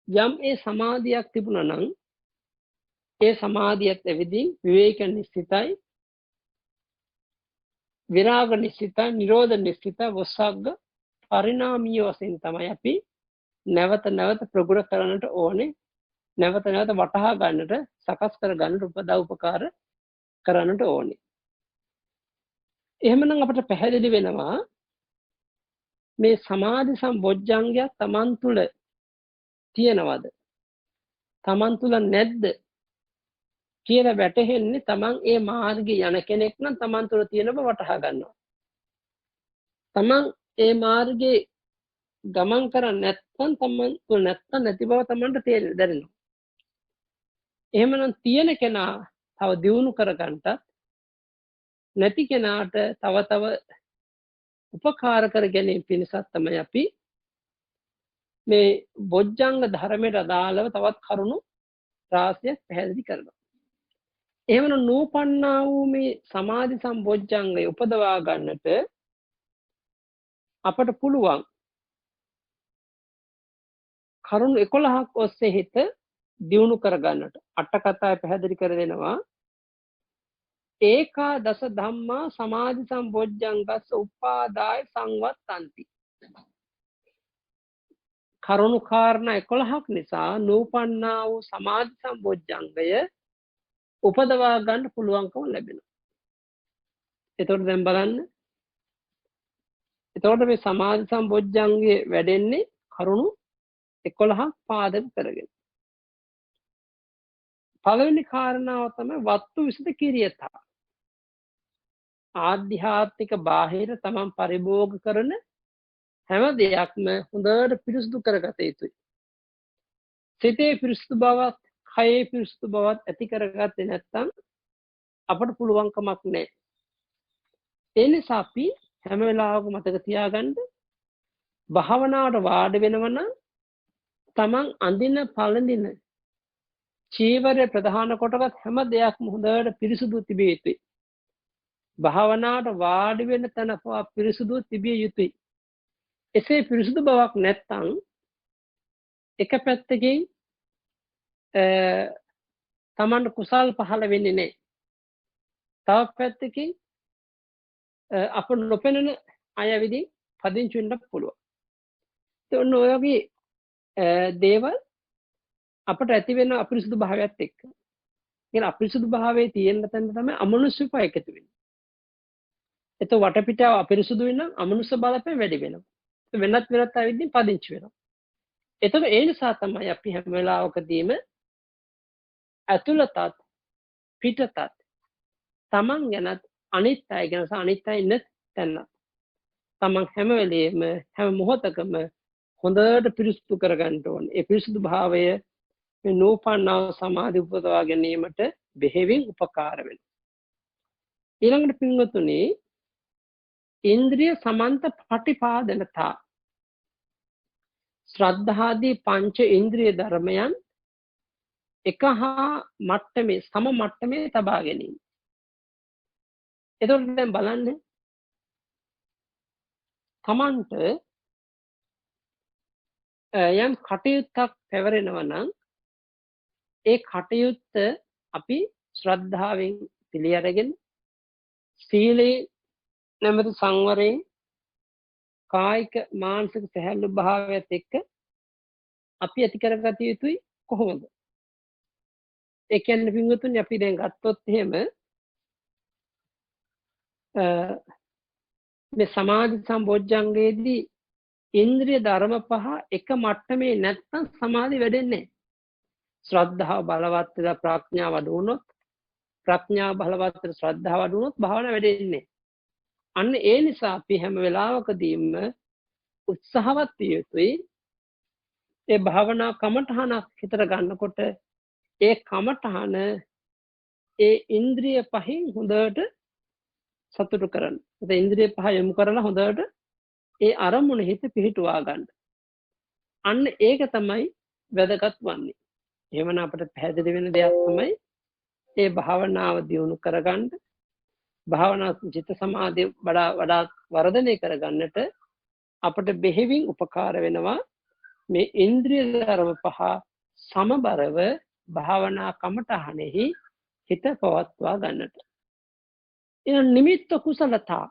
යම් ඒ සමාධියක් තිබුණා නම් ඒ සමාධියත් එවිදී විවේක නිශ්චිතයි, විරාග නිශ්චිතයි, නිරෝධ නිශ්චිතයි, වස්සග්ග පරිණාමීය වශයෙන් තමයි අපි නැවත නැවත ප්‍රගුණ කරන්නට ඕනේ. නැවත නැවත වටහා ගන්නට, සකස් කර ගන්නට උපදව් උපකාර කරන්නට ඕනේ. එහෙමනම් අපිට පැහැදිලි වෙනවා මේ සමාධි සම්බොජ්ජංගය තමන් තුළ තියෙනවද? තමන් තුළ නැද්ද? කියලා වැටහෙන්නේ තමන් ඒ මාර්ගයේ යන කෙනෙක් නම් තමන් තුළ තියෙන බව වටහා ගන්නවා. තමන් ඒ මාර්ගයේ ගමන් කරන්නේ නැත්නම් තමන් තුළ නැත්නම් නැති බව තමන්ට දැනෙනවා. එහෙමනම් තියෙන කෙනා තව දියුණු කරගන්නත් නැති කෙනාට තව තව උපකාර කර ගැනීම පිණිස තමයි අපි මේ බොජ්ජංග ධර්මයට අදාළව තවත් කරුණු රාශියක් පැහැදිලි කරනවා. එහෙමනම් නූපන්නා වූ මේ සමාධි සම්බොජ්ජංගය උපදවා ගන්නට අපට පුළුවන් කරුණු 11ක් ඔස්සේ හිත දියුණු කර ගන්නට. අට කතාවේ පැහැදිලි කර දෙනවා ඒකා දස ධම්මා සමාධි සම්බොජ්ජංගස්ස උපාදාය සංවත්තಂತಿ. කරුණු කාරණා 11ක් නිසා නූපන්නා වූ සමාධි සම්බොජ්ජංගය උපදවා ගන්න පුළුවන්කම ලැබෙනවා. එතකොට දැන් බලන්න. එතකොට මේ සමාධි සම්බොජ්ජංගයේ වැඩෙන්නේ කරුණු 11ක් පාදක කරගෙන. පළවෙනි කාරණාව තමයි වත්තු විසද කිරියතා. ආධ්‍යාත්මික බාහිර තමන් පරිභෝග කරන හැම දෙයක්ම හොඳට පිරිසුදු කරගත යුතුයි. සිතේ පිරිසුදු බවත්, කයේ පිරිසුදු බවත් ඇති කරගත්තේ නැත්නම් අපට පුළුවන්කමක් නැහැ. ඒ නිසා අපි හැම වෙලාවකම මතක තියාගන්න භාවනාවට වාඩි වෙනවා නම් තමන් අඳින පළඳින චීවරය ප්‍රධාන කොටගත් හැම දෙයක්ම හොඳට පිරිසුදු තිබිය යුතුයි. භාවනාවට වාඩි වෙන තැන පිරිසුදු තිබිය යුතුයි. එසේ පිරිසුදු බවක් නැත්නම් එක පැත්තකින් තමන්ට කුසල් පහළ වෙන්නේ නැහැ. තව පැත්තකින් අප නොපෙනෙන අය විදිහින් පදිංචි වෙන්න පුළුවන්. ඒ ඔය වගේ දේවල් අපට ඇති වෙන අපිරිසුදු භාවයත් එක්ක. කියන අපිරිසුදු භාවයේ තියෙන තැන තමයි අමනුෂ්‍ය පහ එකතු වෙන්නේ. එතකොට වටපිටාව අපිරිසුදු වෙනම් අමනුෂ්‍ය බලපෑම වැඩි වෙනවා. වෙනත් ආවිදින් පදිංචි වෙනවා. එතකොට ඒ නිසා තමයි අපි හැම වෙලාවකදීම ඇතුළතත් පිටතත් තමන් ගැනත් අනිත් අය ගැන සහ අනිත් අය ඉන්න තැන තමන් හැම වෙලේම හැම මොහොතකම හොඳට පිරිසුදු කරගන්න ඕනේ. ඒ පිරිසුදු භාවය මේ නෝපන්නා සමාධි උපදවා ගැනීමට බෙහෙවින් උපකාර වෙනවා. ඊළඟට පින්වතුනි ඉන්ද්‍රිය සමන්ත පටිපාදනතා ශ්‍රද්ධාදී පංච ඉන්ද්‍රිය ධර්මයන් එක හා මට්ටමේ සම මට්ටමේ තබා ගැනීම. එතකොට දැන් බලන්න තමන්ට යම් කටයුත්තක් පැවරෙනවා නම් ඒ කටයුත්ත අපි ශ්‍රද්ධාවෙන් පිළි අරගෙන සීලේ නැමැති සංවරයෙන් කායික මානසික සැහැල්ලු භාවයත් එක්ක අපි ඇති කරගත යුතුයි කොහොමද? ඒ කියන්නේ පින්වතුනි අපි දැන් ගත්තොත් එහෙම මේ සමාධි සම්බොජ්ජංගයේදී ඉන්ද්‍රිය ධර්ම පහ එක මට්ටමේ නැත්නම් සමාධි වැඩෙන්නේ නැහැ. ශ්‍රද්ධාව බලවත් වෙලා ප්‍රඥාව වඩු වුණොත් ප්‍රඥාව බලවත් වෙලා ශ්‍රද්ධාව වඩු වුණොත් භාවනාව වැඩෙන්නේ නැහැ. අන්න ඒ නිසා අපි හැම වෙලාවකදීම උත්සාහවත් විය යුතුයි ඒ භාවනා කමඨහනක් හිතට ගන්නකොට ඒ කමඨහන ඒ ඉන්ද්‍රිය පහෙන් හොඳට සතුටු කරන්න. ඒ ඉන්ද්‍රිය පහ යොමු කරලා හොඳට ඒ අරමුණ හිත පිහිටුවා ගන්න. අන්න ඒක තමයි වැදගත් වන්නේ. එහෙමනම් අපිට පැහැදිලි වෙන දෙයක් තමයි ඒ භාවනාව දියුණු කරගන්න භාවනා චිත්ත සමාධිය වඩා වර්ධනය කරගන්නට අපට බෙහෙවින් උපකාර වෙනවා මේ ඉන්ද්‍රිය ධර්ම පහ සමබරව භාවනා කමඨහනෙහි හිත පවත්වා ගන්නට. එන නිමිත්ත කුසලතා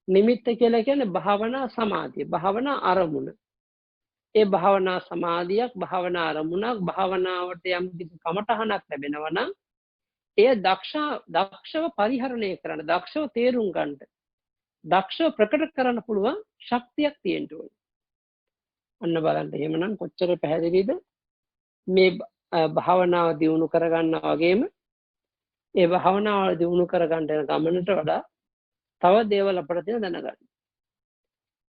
නිමිත්ත කියලා කියන්නේ භාවනා සමාධිය භාවනා අරමුණ. ඒ භාවනා සමාධියක් භාවනා අරමුණක් භාවනාවට යම් කිසි කමඨහනක් ලැබෙනවා නම් එය දක්ෂව පරිහරණය කරන්න දක්ෂව තේරුම් ගන්න දක්ෂව ප්‍රකට කරන්න පුළුවන් ශක්තියක් තියෙන්න ඕනේ. අන්න බලන්න එහෙමනම් කොච්චර පැහැදිලිද මේ භාවනාව දියුණු කරගන්නා වගේම ඒ භාවනාව දියුණු කරගන්න යන ගමනට වඩා තව දේවල් අපිට තියෙන දැනගන්න.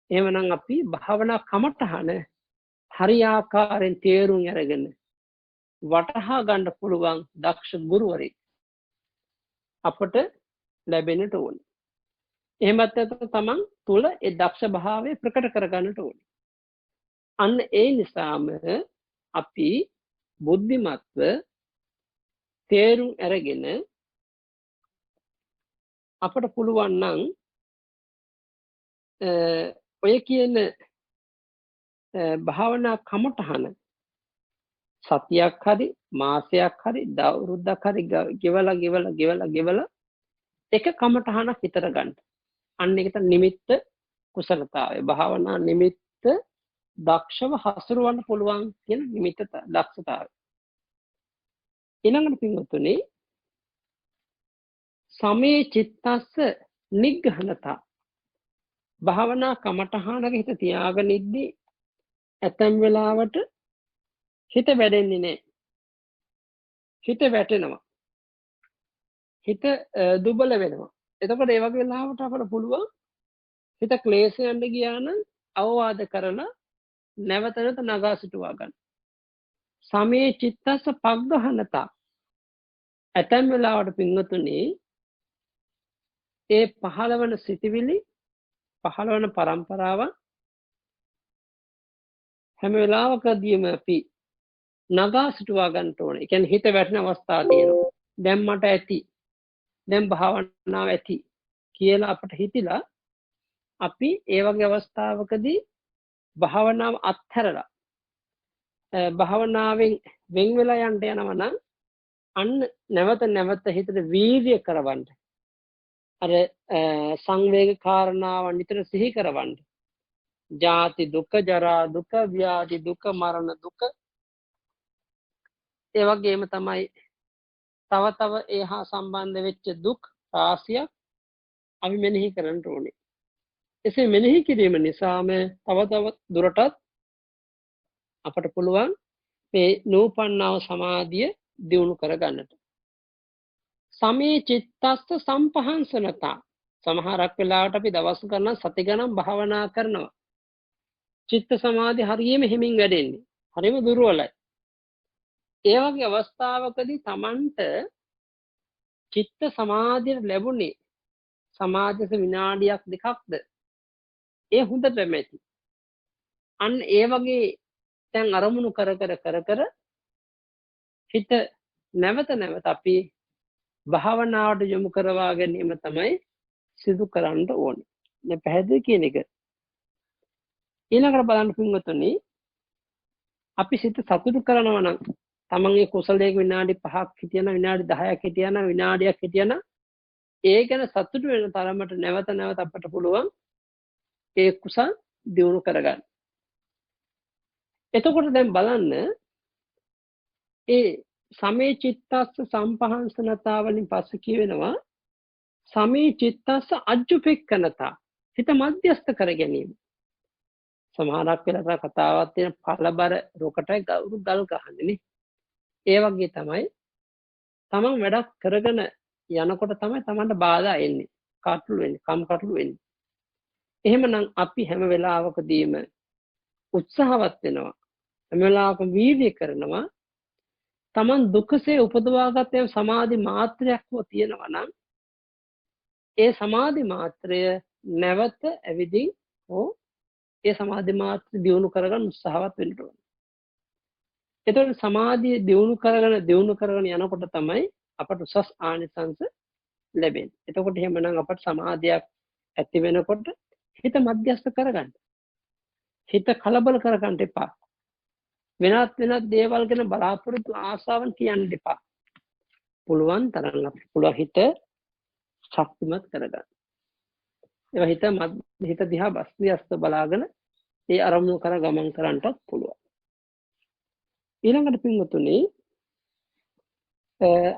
එහෙමනම් අපි භාවනා කමඨහන හරියාකාරයෙන් තේරුම් අරගෙන වටහා ගන්න පුළුවන් දක්ෂ ගුරුවරයෙක් අපට ලැබෙන්නට ඕනේ. එහෙමත් නැත්නම් තමන් තුල ඒ දක්ෂ භාවය ප්‍රකට කරගන්නට ඕනේ. අන්න ඒ නිසාම අපි බුද්ධිමත්ව තේරුම් අරගෙන අපට පුළුවන් නම් ඔය කියන භාවනා කමඨහන සතියක් හරි මාසයක් හරි දවුරුද්දක් හරි ගෙවලා එක කමඨහනක් විතර ගන්න. අන්න ඒකට නිමිත්ත කුසලතාවය භාවනා නිමිත්ත දක්ෂව හසුරවන්න පුළුවන් කියන නිමිත්ත දක්ෂතාවය. ඊළඟට පින්වතුනි සමේ චිත්තස්ස නිග්‍රහණතා භාවනා කමඨහනක හිත තියාගෙන ඉද්දී ඇතැම් වෙලාවට හිත වැඩෙන්නේ නැහැ. හිත වැටෙනවා. හිත දුබල වෙනවා. එතකොට ඒ වගේ වෙලාවට අපට පුළුවන් හිත ක්ලේශයන්ට ගියා නම් අවවාද කරලා නැවත නගා සිටුවා ගන්න. සමේ චිත්තස්ස පග්ගහනතා ඇතැම් වෙලාවට පින්වතුනි ඒ පහළවන සිටිවිලි පහළවන પરම්පරාවන් හැම වෙලාවකදීම අපි නගා සිටුවා ගන්න ඕනේ. ඒ කියන්නේ හිත වැටෙන අවස්ථා තියෙනවා. දැන් මට ඇති. දැන් භාවනාව ඇති කියලා අපිට හිතිලා අපි ඒ වගේ අවස්ථාවකදී භාවනාව අත්හැරලා භාවනාවෙන් වෙන් වෙලා යන්න යනවා නම් අන්න නැවත හිතට වීර්ය කරවන්න. අර සංවේග කාරණාවන් නිතර සිහි කරවන්න. ජාති දුක, ජරා දුක, ව්‍යාධි දුක, මරණ දුක ඒ වගේම තමයි තව තව ඒ හා සම්බන්ධ වෙච්ච දුක් රාශියක් අපි මෙනෙහි කරන්න ඕනේ. එසේ මෙනෙහි කිරීම නිසාම තව තව දුරටත් අපට පුළුවන් මේ නූපන්නා වූ සමාධිය දියුණු කරගන්නට. සමේ චිත්තස්ස සම්පහන්සනතා. සමහරක් වෙලාවට අපි දවස් ගණන් සති ගණන් භාවනා කරනවා. චිත්ත සමාධි හරියම හිමින් වැඩෙන්නේ. හරියම දුර්වලයි. ඒ වගේ අවස්ථාවකදී Tamanට චිත්ත සමාධිය ලැබුණේ සමාධියක විනාඩියක් දෙකක්ද? ඒ හොඳටම ඇති. අන්න ඒ වගේ දැන් අරමුණු කර කර හිත නැවත නැවත අපි භාවනාවට යොමු කරවා ගැනීම තමයි සිදු කරන්න ඕනේ. මේ පැහැදිලි කියන එක. ඊළඟට බලන්න පින්වතුනි, අපි සිත සතුටු කරනවා නම් තමන්ගේ කුසලයක විනාඩි 5ක් හිටියන, විනාඩි 10ක් හිටියන, විනාඩියක් හිටියන ඒ ගැන සතුටු වෙන තරමට නැවත නැවත අපට පුළුවන් ඒ කුසල් දියුණු කරගන්න. එතකොට දැන් බලන්න ඒ සමේ චිත්තස්ස සම්පහන්සනතාවලින් පස්සේ කියවෙනවා සමේ චිත්තස්ස අජ්ජුපෙක්කනතා. හිත මධ්‍යස්ත කර ගැනීම. සමහරක් වෙලාවට කතාවක් තියෙන පළබර රොකටයි ගල් ගහන්නේ. ඒ වගේ තමයි තමන් වැඩක් කරගෙන යනකොට තමයි තමන්ට බාධා එන්නේ. කටළු වෙන්නේ, කම්කටොළු වෙන්නේ. එහෙමනම් අපි හැම වෙලාවකදීම උත්සාහවත් වෙනවා. හැම වෙලාවකම වීර්ය කරනවා. තමන් දුකසේ උපදවාගත් යම් සමාධි මාත්‍රයක් හෝ තියෙනවා නම් ඒ සමාධි මාත්‍රය නැවත ඇවිදින් හෝ ඒ සමාධි මාත්‍රය දියුණු කරගන්න උත්සාහවත් වෙන්න ඕනේ. එතකොට සමාධිය දියුණු කරගෙන යනකොට තමයි අපට උසස් ආනිසංස ලැබෙන්නේ. එතකොට එහෙමනම් අපට සමාධියක් ඇති වෙනකොට හිත මධ්‍යස්ථ කරගන්න. හිත කලබල කරගන්න එපා. වෙනත් දේවල් ගැන බලාපොරොත්තු ආසාවන් කියන්න එපා. පුළුවන් තරම් පුළුවන් හිත ශක්තිමත් කරගන්න. ඒ හිත දිහා බස්තියස්ත බලාගෙන ඒ අරමුණු කර ගමන් කරන්නත් පුළුවන්. ඊළඟට පින්වතුනි,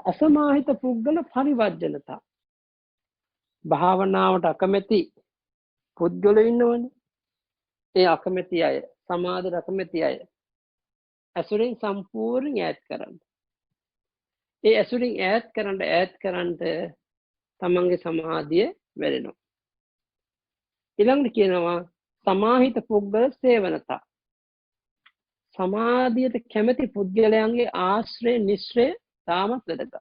අසමාහිත පුද්ගල පරිවර්ජනතා. භාවනාවට අකමැති පුද්ගලයෝ ඉන්නවනේ. ඒ අකමැති අය, සමාධියට අකමැති අය ඇසුරෙන් සම්පූර්ණ ඈත් කරන්න. ඒ ඇසුරෙන් ඈත් කරන්න තමන්ගේ සමාධිය වැඩෙනවා. ඊළඟට කියනවා සමාහිත පුද්ගල සේවනතා. සමාධියට කැමැති පුද්ගලයන්ගේ ආශ්‍රය නිශ්‍රය තාමත් වැදගත්.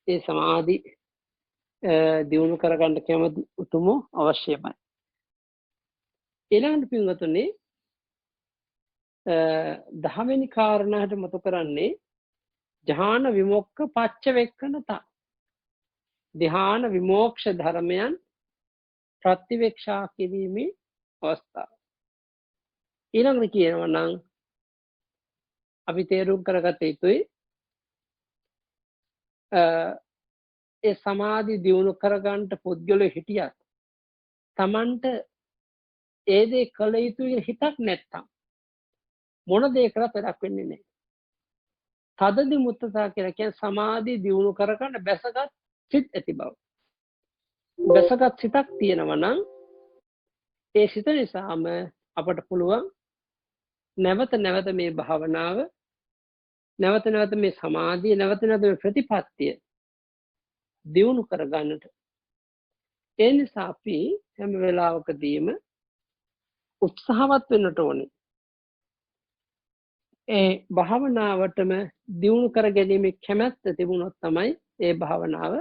ඒ සමාධි දියුණු කරගන්න කැමති උතුමෝ අවශ්‍යමයි. ඊළඟට පින්වතුනි, 10 වෙනි කාරණාවට මතු කරන්නේ ධ්‍යාන විමුක්ඛ පච්චවෙක්කනතා. ධ්‍යාන විමෝක්ෂ ධර්මයන් ප්‍රතිවේක්ෂා කිරීමේ අවස්ථාව. ඊළඟට කියනවා නම් අපි තේරුම් කරගත යුතුයි ඒ සමාධි දියුණු කරගන්න පුද්ගලයෝ හිටියත් Tamanට ඒ දේ කළ යුතුයි හිතක් නැත්තම් මොන දේ කරත් වැඩක් වෙන්නේ නැහැ. තදදි මුත්තතා කියලා කියන්නේ සමාධි දියුණු කරගන්න බැසගත් සිත් ඇති බව. බැසගත් සිතක් තියෙනවා නම් ඒ සිත නිසාම අපට පුළුවන් නැවත නැවත මේ භාවනාව, නැවත නැවත මේ සමාධිය, නැවත නැවත මේ ප්‍රතිපත්තිය දියුණු කරගන්නට. ඒ නිසා අපි හැම වෙලාවකදීම උත්සාහවත් වෙන්නට ඕනේ. ඒ භාවනාවටම දියුණු කර ගැනීමේ කැමැත්ත තිබුණොත් තමයි ඒ භාවනාව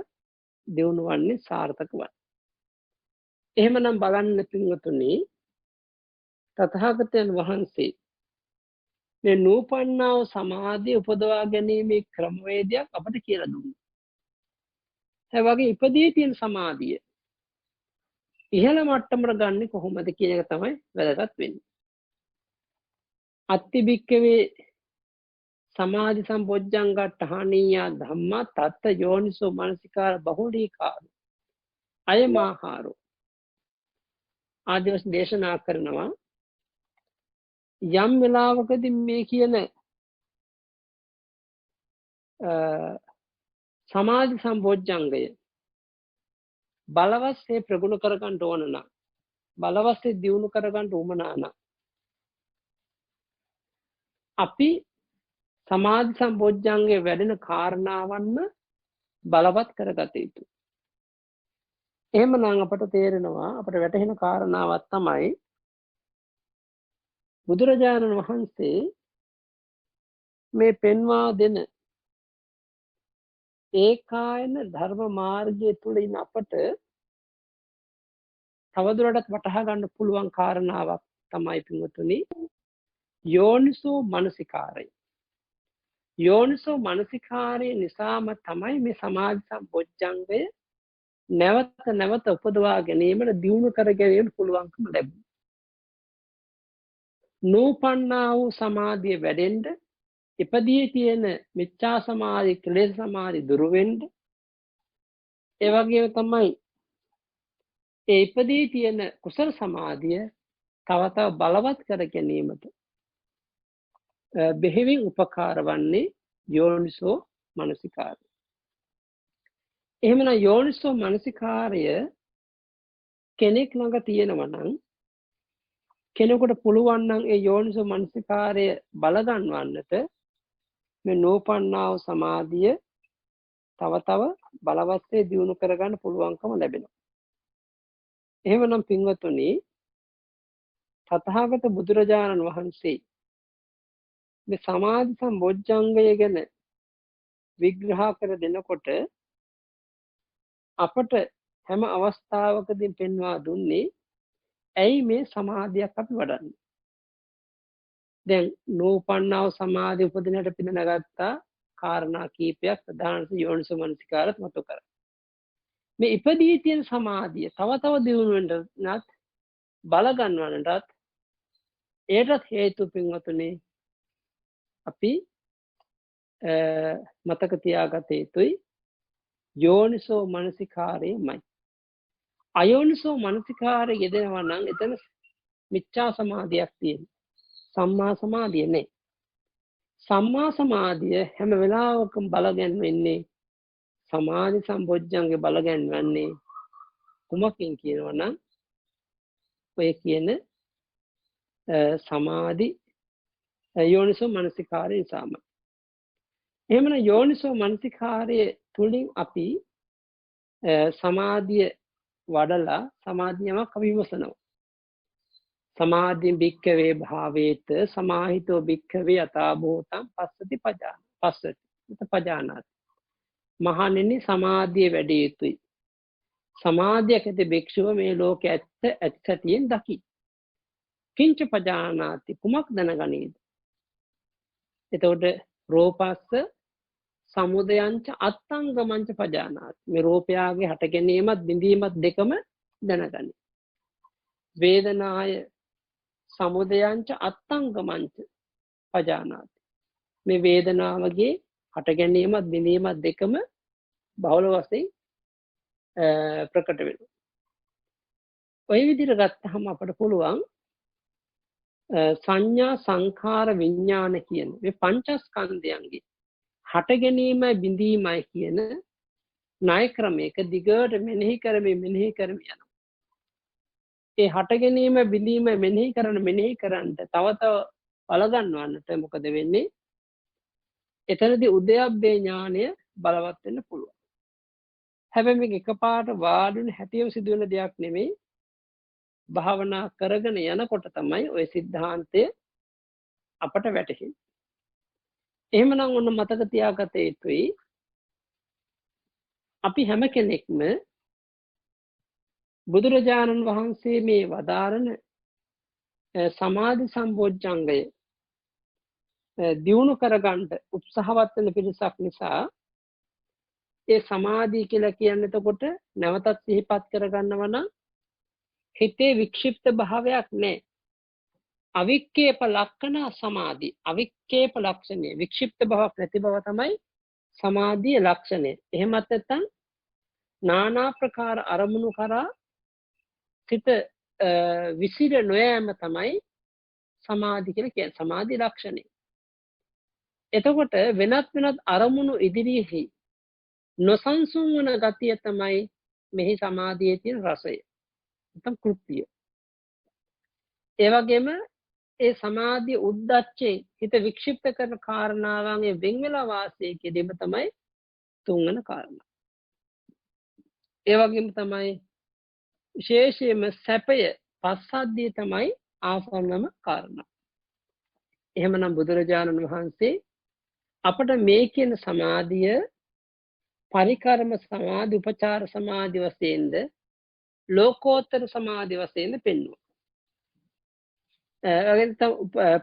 දියුණු වන්නේ, සාර්ථක වන්නේ. එහෙමනම් බලන්න පින්වතුනි, තථාගතයන් වහන්සේ මේ නූපන්නා වූ සමාධිය උපදවා ගැනීමේ ක්‍රමවේදයක් අපට කියලා දුන්නා. ඒ වගේ ඉපදී තියෙන සමාධිය ඉහළ මට්ටමට ගන්න කොහොමද කියන එක තමයි වැදගත් වෙන්නේ. අත්ති භික්කවේ සමාධි සම්පොච්චංගට්ඨානීය ධම්මා තත්ත යෝනිසෝ මනසිකාර බහුලීකාරෝ අයමාහාරෝ ආදී වශයෙන් දේශනා කරනවා. යම් වෙලාවකදී මේ කියන සමාධි සම්බොජ්ජංගය බලවත්සේ ප්‍රගුණ කරගන්න ඕන නම් බලවත්සේ දියුණු කරගන්න උවමනා නම් අපි සමාධි සම්බොජ්ජංගයේ වැඩෙන කාරණාවන්ම බලවත් කරගත යුතුයි. එහෙමනම් අපට තේරෙනවා අපට වැටහෙන කාරණාවක් තමයි බුදුරජාණන් වහන්සේ මේ පෙන්වා දෙන ඒකායන ධර්ම මාර්ගය තුලින් අපට තවදුරටත් වටහා ගන්න පුළුවන් කාරණාවක් තමයි පින්වතුනි යෝනිසෝ මනසිකාරය. යෝනිසෝ මනසිකාරය නිසාම තමයි මේ සමාධි සම්බොජ්ජංගය නැවත නැවත උපදවා ගැනීමට දියුණු කර ගැනීමට පුළුවන්කම ලැබෙන්නේ. නූපන්නා වූ සමාධිය වැඩෙන්න ඉපදී තියෙන මිච්ඡා සමාධි ක්ලේශ සමාධි දුරු වෙන්න ඒ වගේම තමයි ඒ ඉපදී තියෙන කුසල සමාධිය තව තව බලවත් කර ගැනීමට බෙහෙවින් උපකාර වන්නේ යෝනිසෝ මනසිකාරය. එහෙමනම් යෝනිසෝ මනසිකාරය කෙනෙක් ළඟ තියෙනවා නම් කෙනෙකුට පුළුවන් නම් ඒ යෝනිසෝ මනසිකාරය බල ගන්නවන්නට මේ නෝපන්නා වූ සමාධිය තව තව බලවත්සේ දියුණු කරගන්න පුළුවන්කම ලැබෙනවා. එහෙමනම් පින්වතුනි තථාගත බුදුරජාණන් වහන්සේ මේ සමාධි සම්බොජ්ජංගය ගැන විග්‍රහ කර දෙනකොට අපට හැම අවස්ථාවකදී පෙන්වා දුන්නේ ඇයි මේ සමාධියක් අපි වඩන්නේ. දැන් නෝපන්නාව සමාධිය උපදිනට පිළිනගත්තා කාරණා කීපයක් ප්‍රධානම යෝනිසෝ මනසිකාරත් මතු කරා. මේ ඉපදී තියෙන සමාධිය තව තව දියුණු වෙන්නත් බල ගන්නවනටත් ඒටත් හේතු පින්වතුනි අපි මතක තියාගත යුතුයි යෝනිසෝ මනසිකාරයමයි. අයෝනිසෝ මනසිකාරය යෙදෙනවා නම් එතන මිච්ඡා සමාධියක් තියෙනවා. සම්මා සමාධිය නේ. සම්මා සමාධිය හැම වෙලාවකම බලගන්න වෙන්නේ සමාධි සම්බොජ්ජංගේ බලගන්න වන්නේ කුමකින් කියනවා නම් ඔය කියන සමාධි යෝනිසෝ මනසිකාරය නිසාම. එහෙමනම් යෝනිසෝ මනසිකාරය තුලින් අපි සමාධිය වඩලා සමාධියමක් විමසනවා. සමාධියෙන් භික්ඛවේ භාවේත සමාහිතෝ භික්ඛවේ යථා භූතං පස්සති පජානාති. මහණෙනි සමාධිය වැඩි යුතුයි. සමාධියක් ඇති භික්ෂුව මේ ලෝකයේ ඇත්ත සැටියෙන් දකි. කිංච පජානාති කුමක් දැනගනීද? එතකොට රූපස්ස සමුදයංච අත්තංගමංච පජානාති. මේ රූපයාගේ හට ගැනීමත් බිඳීමත් දෙකම දැනගනි. වේදනාය සමුදයංච අත්තංගමංච පජානාති. මේ වේදනාවගේ හට ගැනීමත් බිඳීමත් දෙකම බහුල වශයෙන් ප්‍රකට වෙනවා. ඔය විදිහට ගත්තහම අපට පුළුවන් සංඥා සංඛාර විඥාන කියන මේ පංචස්කන්ධයන්ගේ හට ගැනීමයි බිඳීමයි කියන ණය ක්‍රමයක දිගට මෙනෙහි කරමින් යනවා. ඒ හට ගැනීම බිඳීම මෙනෙහි කරන්න තව තව බල ගන්නවන්නට මොකද වෙන්නේ? එතනදී උද්‍යප්පේ ඥානය බලවත් වෙන්න පුළුවන්. හැබැයි මේක එකපාරට වාඩුන හැටියම සිදුවෙන දෙයක් නෙමෙයි. භාවනා කරගෙන යනකොට තමයි ওই સિદ્ધාන්තය අපට වැටහෙන්නේ. එහෙමනම් ඔන්න මතක තියාගත යුතුයි අපි හැම කෙනෙක්ම බුදුරජාණන් වහන්සේ මේ වදාරන සමාධි සම්බොජ්ජංගය දියුණු කරගන්න උත්සාහවත් වෙන පිරිසක් නිසා ඒ සමාධිය කියලා කියන්නේ එතකොට නැවතත් සිහිපත් කරගන්නවා නම් හිතේ වික්ෂිප්ත භාවයක් නැහැ. අවික්කේප ලක්ෂණ සමාධි. අවික්කේප ලක්ෂණය වික්ෂිප්ත භාවයක් නැති බව තමයි සමාධියේ ලක්ෂණය. එහෙමත් නැත්නම් নানা ප්‍රකාර අරමුණු කරා සිත විසිර නොයෑම තමයි සමාධි කියලා කියන්නේ. සමාධි ලක්ෂණය. එතකොට වෙනත් වෙනත් අරමුණු ඉදිරියෙහි නොසන්සුන් වන ගතිය තමයි මෙහි සමාධියේ තියෙන රසය. නැත්නම් කෘත්‍යය. ඒ වගේම ඒ සමාධිය උද්දච්චේ හිත වික්ෂිප්ත කරන කාරණාවන්ගේ වෙන් වෙලා වාසය කිරීම තමයි තුන්වන කාරණා. ඒ වගේම තමයි විශේෂයෙන්ම සැපය පස්සද්ධිය තමයි ආසන්නම කාරණා. එහෙමනම් බුදුරජාණන් වහන්සේ අපට මේ කියන සමාධිය පරිකර්ම සමාධි උපචාර සමාධි වශයෙන්ද ලෝකෝත්තර සමාධි වශයෙන්ද පෙන්වනවා.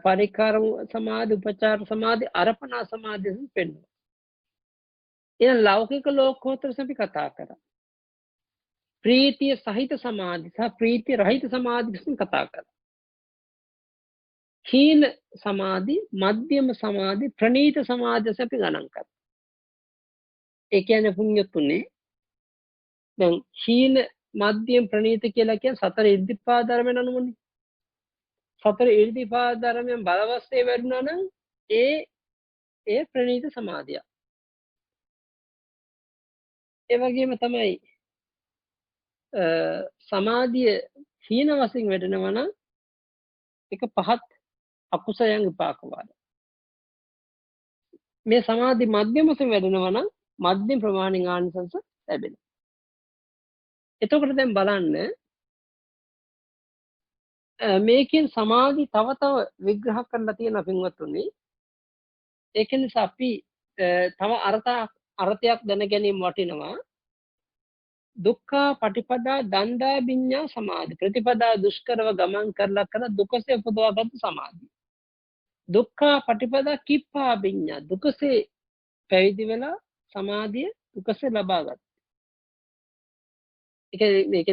පරිකර්ම සමාධි උපචාර සමාධි අර්පණා සමාධි වශයෙන් පෙන්වනවා. එන ලෞකික ලෝකෝත්තර අපි කතා කරා. ප්‍රීතිය සහිත සමාධි සහ ප්‍රීතිය රහිත සමාධි වශයෙන් කතා කරා. හීන සමාධි, මධ්‍යම සමාධි, ප්‍රණීත සමාධි වශයෙන් අපි ගණන් කරා. ඒ කියන්නේ පුණ්‍යතුනේ දැන් හීන මධ්‍යම ප්‍රණීත කියලා කියන්නේ සතර ඉර්ධිපාද ධර්මයන් අනුමනේ. සතර ඉර්ධිපාද ධර්මයන් බලවස්සේ වැඩුණා නම් ඒ ප්‍රණීත සමාධිය. ඒ වගේම තමයි සමාධිය හීන වශයෙන් වැඩෙනවා නම් ඒක පහත් අකුසලයන් විපාක වාද. මේ සමාධි මධ්‍යම වශයෙන් වැඩෙනවා නම් මධ්‍යම ප්‍රමාණික ආනිසංස ලැබෙනවා. එතකොට දැන් බලන්න මේකෙන් සමාධි තව තව විග්‍රහ කරලා තියෙන පින්වත්තුනි. ඒක නිසා අපි තව අර්ථයක් දැන ගැනීම වටිනවා. දුක්ඛා පටිපදා දණ්ඩා විඤ්ඤා සමාධි. ප්‍රතිපදා දුෂ්කරව ගමන් කරලා කර දුකසේ උපදවාගත් සමාධිය. දුක්ඛා පටිපදා කිප්පා විඤ්ඤා. දුකසේ පැවිදි වෙලා සමාධිය දුකසේ ලබාගත්. ඒක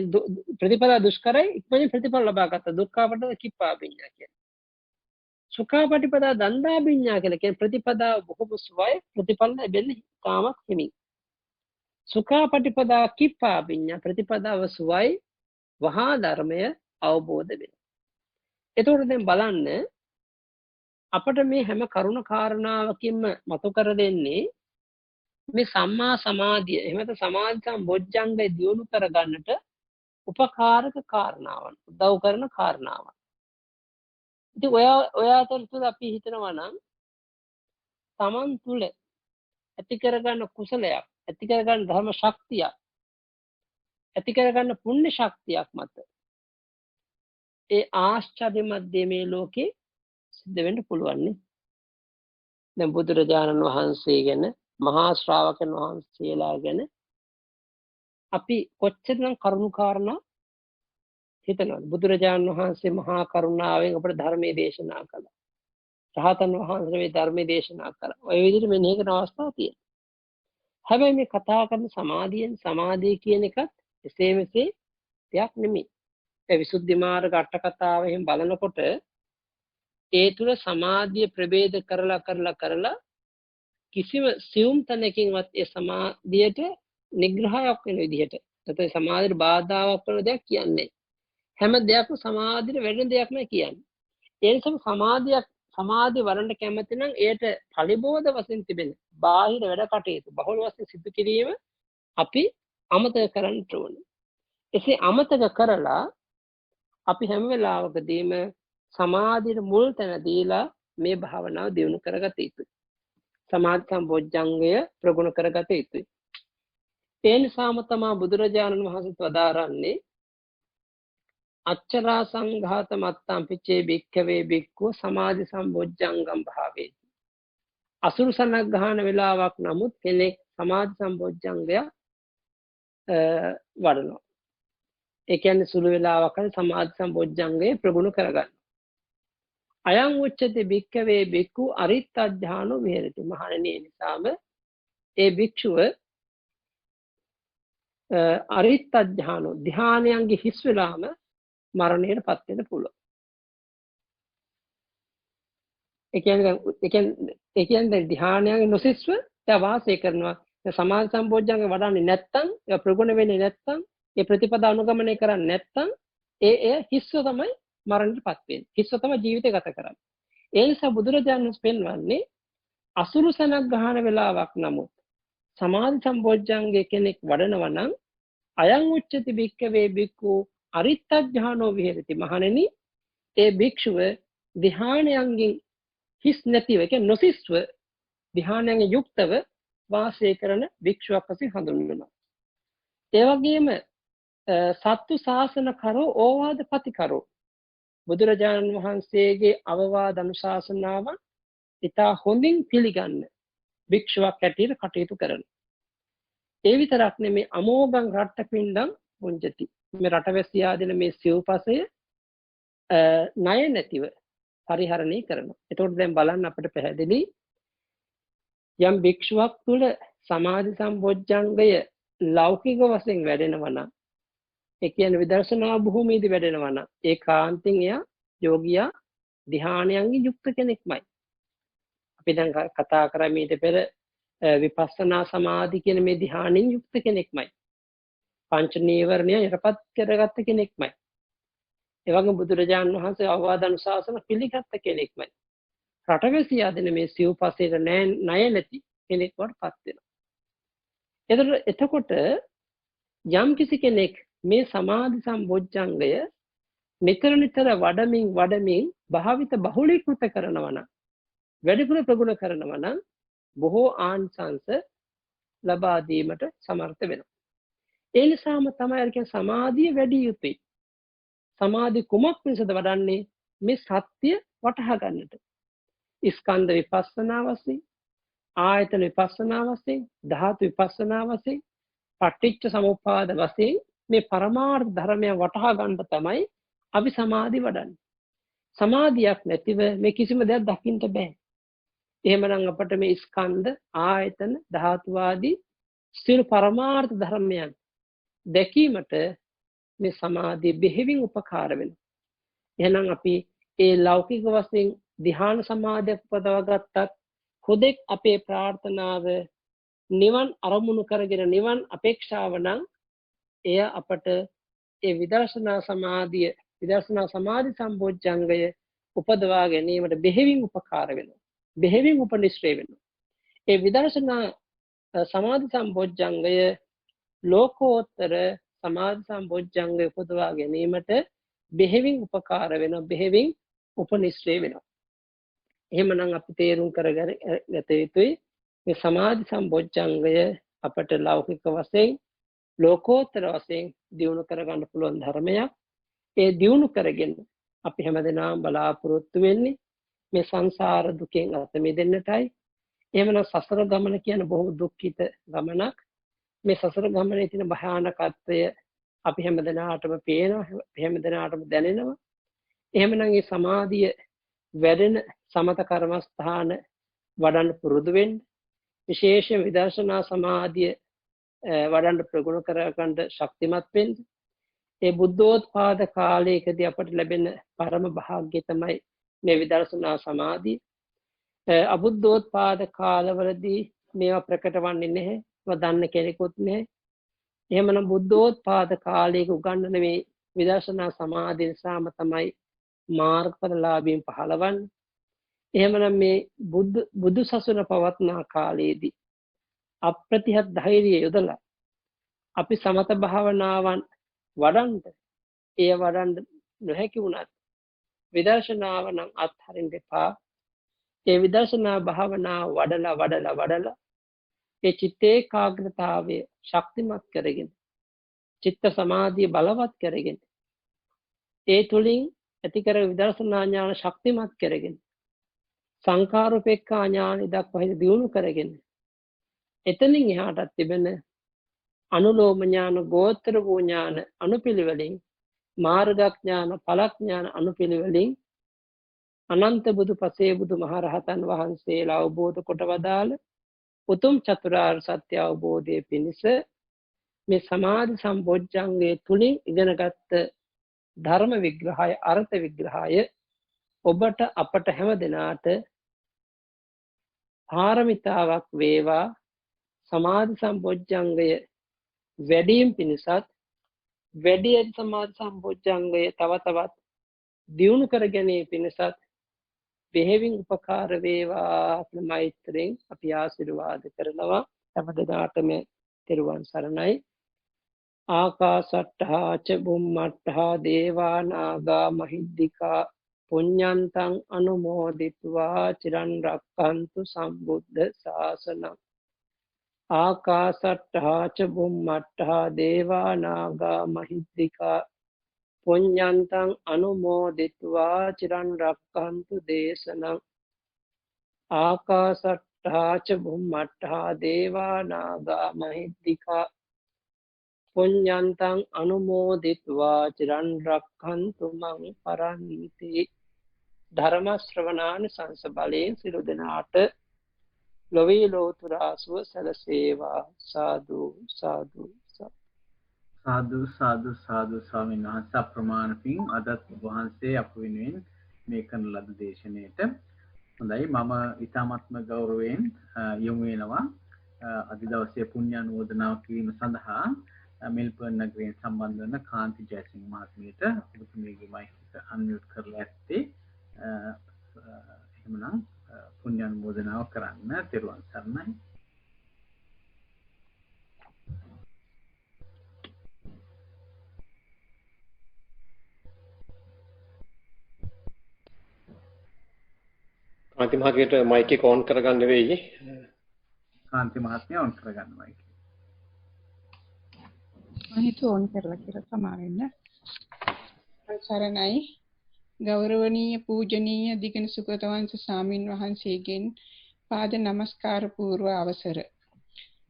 ප්‍රතිපදා දුෂ්කරයි ඉක්මනින් ප්‍රතිඵල ලබාගත්ත දුක්ඛා පටිපදා කිප්පා විඤ්ඤා කියන්නේ. සුඛා පටිපදා දණ්ඩා විඤ්ඤා කියලා කියන්නේ ප්‍රතිපදා බොහොම සුවය ප්‍රතිඵල ලැබෙන්නේ තාමත් හිමින්. සුඛා පටිපදා කිප්පා විඤ්ඤා ප්‍රතිපදාව සුවයි වහා ධර්මය අවබෝධ වෙනවා. එතකොට දැන් බලන්න අපිට මේ හැම කරුණ කාරණාවකින්ම මතු කර දෙන්නේ මේ සම්මා සමාධිය එහෙම නැත්නම් සමාධි සම්බොජ්ජංගය දියුණු කර ගන්නට උපකාරක කාරණාවන් උදව් කරන කාරණාවන්. ඉතින් ඔය අතරතුර අපි හිතනවා නම් Taman තුල ඇති කරගන්න කුසලයක් ඇති කරගන්න ධර්ම ශක්තියක් ඇති කරගන්න පුණ්‍ය ශක්තියක් මත ඒ ආශ්චර්යමත් දේ මේ ලෝකේ සිද්ධ වෙන්න පුළුවන් නේ. දැන් බුදුරජාණන් වහන්සේ ගැන මහා ශ්‍රාවකයන් වහන්සේලා ගැන අපි කොච්චරනම් කරුණු කාරණා හිතනවද? බුදුරජාණන් වහන්සේ මහා කරුණාවෙන් අපට ධර්මයේ දේශනා කළා. රහතන් වහන්සේ මේ ධර්මයේ දේශනා කළා. ඔය විදිහට මෙන්න කරන අවස්ථාවක් තියෙනවා. හැබැයි මේ කතා කරන සමාධිය කියන එකත් එසේ මෙසේ දෙයක් නෙමෙයි. ඒ විසුද්ධි මාර්ග අට කතාව එහෙම බලනකොට ඒ තුල සමාධිය ප්‍රභේද කරලා කිසිම සියුම් තැනකින්වත් ඒ සමාධියට නිග්‍රහයක් වෙන විදිහට නැත්නම් සමාධියට බාධාවක් වෙන දෙයක් කියන්නේ හැම දෙයක්ම සමාධියට වැඩෙන දෙයක් නෑ කියන්නේ. ඒ නිසා සමාධිය වඩන්න කැමති නම් ඒට පරිබෝධ වශයෙන් තිබෙන බාහිර වැඩ කටයුතු බහුල වශයෙන් සිදු කිරීම අපි අමතක කරන්න ඕනේ. එසේ අමතක කරලා අපි හැම වෙලාවකදීම සමාධියට මුල් තැන දීලා මේ භාවනාව දියුණු කරගත යුතුයි. සමාධි සම්බොජ්ජංගය ප්‍රගුණ කරගත යුතුයි. ඒ නිසාම තමයි බුදුරජාණන් වහන්සේ වදාරන්නේ අච්චරා සංඝාත මත්තම් පිච්චේ බික්ඛවේ බික්ඛු සමාධි සම්බොජ්ජංගම් භාවේ. අසුරු සනක් ගහන වෙලාවක් නමුත් කෙනෙක් සමාධි සම්බොජ්ජංගය වඩනවා. ඒ කියන්නේ සුළු වෙලාවක් හරි සමාධි සම්බොජ්ජංගය ප්‍රගුණ කරගන්න. අයං උච්චති බික්ඛවේ බික්ඛු අරිත්තඥානෝ විහෙරති. මහණෙනි නිසාම ඒ භික්ෂුව අරිත්තඥානෝ ධානයන්ගේ හිස් වෙලාම මරණයටපත් වෙන්න පුළුවන්. ඒ කියන්නේ ධානයන්ගේ නොසිස්ව වාසය කරනවා. සමාධි සම්බොජ්ජංග වඩන්නේ නැත්තම් ඒ ප්‍රගුණ වෙන්නේ නැත්තම් ඒ ප්‍රතිපදා අනුගමනය කරන්නේ නැත්තම් ඒ හිස්ව තමයි මරණයටපත් වෙන්නේ. හිස්ව තමයි ජීවිතය ගත කරන්නේ. ඒ නිසා බුදුරජාණන් වහන්සේ පෙන්වන්නේ අසුරු සැනක් ගහන වෙලාවක් නමුත් සමාධි සම්බොජ්ජංගය කෙනෙක් වඩනවා නම් අයං උච්චති භික්ඛවේ භික්ඛු අරිත්තඥානෝ විහෙරති. මහණෙනි, ඒ භික්ෂුව ධ්‍යානයන්ගෙන් හිස් නැතිව, කියන්නේ නොසිස්ව ධ්‍යානයෙන් යුක්තව වාසය කරන භික්ෂුවක් වශයෙන් හඳුන්වනවා. ඒ වගේම සත්තු ශාසන කරෝ ඕවාද පතිකරෝ, බුදුරජාණන් වහන්සේගේ අවවාද අනුශාසනාවන් ඉතා හොඳින් පිළිගන්න භික්ෂුවක් හැටියට කටයුතු කරන. ඒ විතරක් නෙමේ අමෝඝං රට්ඨපිණ්ඩං මුංජති. මේ රටවැසියා දෙන මේ සිව්පසය ණය නැතිව පරිහරණය කරනවා. එතකොට දැන් බලන්න අපිට පැහැදිලි යම් භික්ෂුවක් තුළ සමාධි සම්බොජ්ජංගය ලෞකික වශයෙන් වැඩෙනවා නම්, ඒ කියන්නේ විදර්ශනා භූමියේදී වැඩෙනවා නම්, ඒකාන්තයෙන් එයා යෝගියා ධ්‍යානයන්ගෙන් යුක්ත කෙනෙක්මයි. අපි දැන් කතා කරා මීට පෙර විපස්සනා සමාධි කියන මේ ධ්‍යානෙන් යුක්ත කෙනෙක්මයි. පංච නීවරණය යටපත් කරගත්ත කෙනෙක්මයි. ඒ වගේම බුදුරජාණන් වහන්සේ අවවාද අනුශාසන පිළිගත්ත කෙනෙක්මයි. රටවැසියා දෙන මේ සිව්පසේට ණය නැති කෙනෙක් වඩපත් වෙනවා. එතකොට යම් කිසි කෙනෙක් මේ සමාධි සම්බොජ්ජංගය නිතර නිතර වඩමින් භාවිත බහුලීකృత කරනවා නම්, වැඩිපුර ප්‍රගුණ කරනවා නම් බොහෝ ආනිසංස ලබා දීමට සමර්ථ වෙනවා. ඒ නිසාම තමයි අර කියන්නේ සමාධිය වැඩි යුතුයි. සමාධි කුමක් නිසාද වඩන්නේ? මේ සත්‍ය වටහා ගන්නට. ස්කන්ධ විපස්සනා වශයෙන්, ආයතන විපස්සනා වශයෙන්, ධාතු විපස්සනා වශයෙන්, පටිච්ච සමුප්පාද වශයෙන් මේ පරමාර්ථ ධර්මයන් වටහා ගන්න තමයි අපි සමාධි වඩන්නේ. සමාධියක් නැතිව මේ කිසිම දෙයක් දකින්න බෑ. එහෙමනම් අපට මේ ස්කන්ධ, ආයතන, ධාතු ආදී සියලු පරමාර්ථ ධර්මයන් දැකීමට මේ සමාධිය බෙහෙවින් උපකාර වෙනවා. එහෙනම් අපි ඒ ලෞකික වශයෙන් ධ්‍යාන සමාධියක් උපදවා ගත්තත් හුදෙක් අපේ ප්‍රාර්ථනාව නිවන් අරමුණු කරගෙන නිවන් අපේක්ෂාව නම් එය අපට ඒ විදර්ශනා සමාධි සම්බොජ්ජංගය උපදවා ගැනීමට බෙහෙවින් උපකාර වෙනවා. බෙහෙවින් උපනිශ්‍රේ වෙනවා. ඒ විදර්ශනා සමාධි සම්බොජ්ජංගය ලෝකෝත්තර සමාධි සම්බොජ්ජංගය උපදවා ගැනීමට බෙහෙවින් උපකාර වෙනවා. බෙහෙවින් උපනිශ්‍රේ වෙනවා. එහෙමනම් අපි තේරුම් කරගත යුතුයි මේ සමාධි සම්බොජ්ජංගය අපට ලෞකික වශයෙන් ලෝකෝත්තර වශයෙන් දියුණු කරගන්න පුළුවන් ධර්මයක්. ඒ දියුණු කරගෙන අපි හැමදෙනාම බලාපොරොත්තු වෙන්නේ මේ සංසාර දුකෙන් අත මිදෙන්නටයි. එහෙමනම් සසර ගමන කියන බොහෝ දුක්ඛිත ගමනක්. මේ සසර ගමනේ තියෙන භයානකත්වය අපි හැමදෙනාටම පේනවා, හැමදෙනාටම දැනෙනවා. එහෙමනම් මේ සමාධිය වැඩෙන සමත කර්මස්ථාන වඩන්න පුරුදු වෙන්න, විශේෂයෙන් විදර්ශනා සමාධිය වඩන්න ප්‍රගුණ කරගන්න ශක්තිමත් වෙන්න. ඒ බුද්ධෝත්පාද කාලයකදී අපට ලැබෙන පරම භාග්‍ය තමයි මේ විදර්ශනා සමාධිය. අබුද්ධෝත්පාද කාලවලදී මේවා ප්‍රකට වන්නේ නැහැ. ඒවා දන්න කෙනෙකුත් නැහැ. එහෙමනම් බුද්ධෝත්පාද කාලයක උගන්වන මේ විදර්ශනා සමාධිය නිසාම තමයි මාර්ගඵලලාභීන් පහළවන්නේ. එහෙමනම් මේ බුදු සසුන පවත්නා කාලයේදී අප්‍රතිහත් ධෛර්යය යොදලා අපි සමත භාවනාවන් වඩන්න නොහැකි වුණත් විදර්ශනාව නම් අත්හරින්න එපා. ඒ විදර්ශනා භාවනාව වඩලා ඒ චිත්ත ඒකාග්‍රතාවය ශක්තිමත් කරගෙන, චිත්ත සමාධිය බලවත් කරගෙන, ඒ තුලින් ඇති කර විදර්ශනා ඥාන ශක්තිමත් කරගෙන, සංඛාරෝපේක්ඛා ඥාන දක්වා දියුණු කරගෙන, එතනින් එහාටත් තිබෙන අනුලෝම ඥාන, ගෝත්‍ර වූ ඥාන අනුපිළිවෙලින්, මාර්ගඥාන, ඵලඥාන අනුපිළිවෙලින් අනන්ත බුදු පසේ බුදු මහරහතන් වහන්සේලා අවබෝධ කොට වදාළ උතුම් චතුරාර්ය සත්‍ය අවබෝධයේ පිණිස මේ සමාධි සම්බොජ්ජංගයේ තුලින් ඉගෙනගත්ත ධර්ම විග්‍රහය, අර්ථ විග්‍රහය ඔබට අපට හැම දිනාට පාරමිතාවක් වේවා. සමාධි සම්බොජ්ජංගය වැඩිම පිණිසත්, වැඩි සමාධි සම්බොජ්ජංගය තව තවත් දියුණු කර ගැනීම පිණිසත් බෙහෙවින් උපකාර වේවා කියලා මෛත්‍රියෙන් අපි ආශිර්වාද කරනවා. හැම දිනාටම තෙරුවන් සරණයි. ආකාසට්ඨා ච බුම්මට්ඨා දේවා නාග මහිද්దికා පුඤ්ඤන්තං අනුමෝදිත्वा චිරන් රක්ඛන්තු සම්බුද්ධ ශාසනං. ආකාසට්ඨා ච බුම්මට්ඨා දේවා නාග මහිද්దికා පුඤ්ඤන්තං අනුමෝදිත्वा චිරන් රක්ඛන්තු දේශනං. ආකාසට්ඨා ච බුම්මට්ඨා දේවා නාග මහිද්దికා පුඤ්ඤන්තං අනුමෝදිත्वा චිරන් රක්ඛන්තු මං පරන්ති. ධර්ම ශ්‍රවණාන සංස බලයෙන් සිළු දෙනාට ලොවේ ලෝතුරා සුව සැලසේවා. සාදු සාදු සාදු සාදු සාදු ස්වාමීන් වහන්සේ අප්‍රමාණ පිං අදත් වහන්සේ අප වෙනුවෙන් මේ කරන ලද දේශනාවට. හොඳයි, මම ඊ타මත්ම ගෞරවයෙන් යොමු වෙනවා අද දවසේ පුණ්‍යානුමෝදනාව කිරීම සඳහා මෙල්බර්න් නගරයෙන් සම්බන්ධ වන කාන්ති ජයසිංහ මහත්මියට ඔබතුමීගේ මයික් එක අන්මියුට් කරලා ඇත්තේ. එහෙමනම් පුණ්‍යානුමෝදනාව කරන්න. තෙරුවන් සරණයි. කාන්ති මහත්මියට මයික් එක ඔන් කරගන්න වෙයි. කාන්ති මහත්මිය ඔන් කරගන්න මයික් එක. මම හිතුවා ඕන් කරලා කියලා සමා වෙන්න. සරණයි ගෞරවනීය පූජනීය දිගන සුගතවංශ ස්වාමින් වහන්සේගෙන් පාද නමස්කාර පූර්ව අවසර.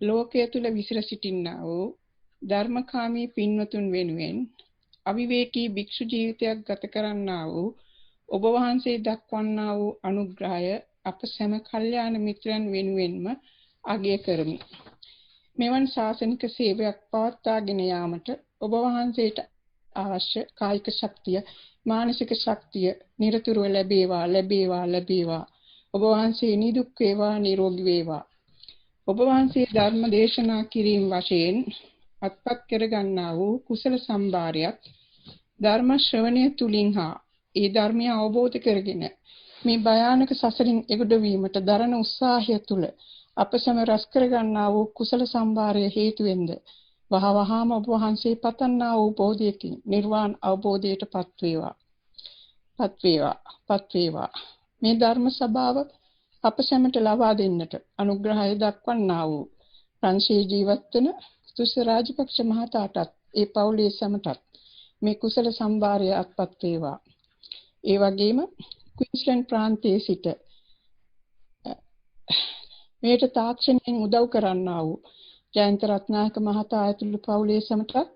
ලෝකයේ තුල විසිර සිටින්නා වූ ධර්මකාමී පින්වතුන් වෙනුවෙන් අවිවේකී භික්ෂු ජීවිතයක් ගත කරන්නා වූ ඔබ වහන්සේ දක්වන්නා වූ අනුග්‍රහය අප සෑම කල්යාණ මිත්‍රයන් වෙනුවෙන්ම අගය කරමි. මෙවන් ශාසනික සේවයක් පවත්වාගෙන යාමට ඔබ වහන්සේට අවශ්‍ය කායික ශක්තිය, මානසික ශක්තිය නිරතුරුව ලැබේවා. ඔබ වහන්සේ නිදුක් වේවා, නිරෝගී වේවා. ඔබ වහන්සේ ධර්ම දේශනා කිරීම වශයෙන් අත්පත් කරගන්නා වූ කුසල සම්භාරයක් ධර්ම ශ්‍රවණය තුලින් හා ඒ ධර්මය අවබෝධ කරගෙන මේ භයානක සසරින් එගොඩ වීමට දරන උත්සාහය තුල අප සැම රැස් කරගන්නා වූ කුසල සම්භාරය හේතු වෙන්ද වහවහාම ඔබ වහන්සේ පතන්නා වූ බෝධියකින් නිර්වාණ අවබෝධයට පත් වේවා. මේ ධර්ම සභාව අප සැමට ලබා දෙන්නට අනුග්‍රහය දක්වන්නා වූ ප්‍රංශේ ජීවත් වන තුෂ රාජපක්ෂ මහතාටත් ඒ පවුලේ සැමටත් මේ කුසල සම්භාරය අත්පත් වේවා. ඒ වගේම ක්වීන්ස්ලන්ඩ් ප්‍රාන්තයේ සිට මේට තාක්ෂණයෙන් උදව් කරන්නා වූ ජයන්ත රත්නායක මහතා ඇතුළු පවුලේ සමටත්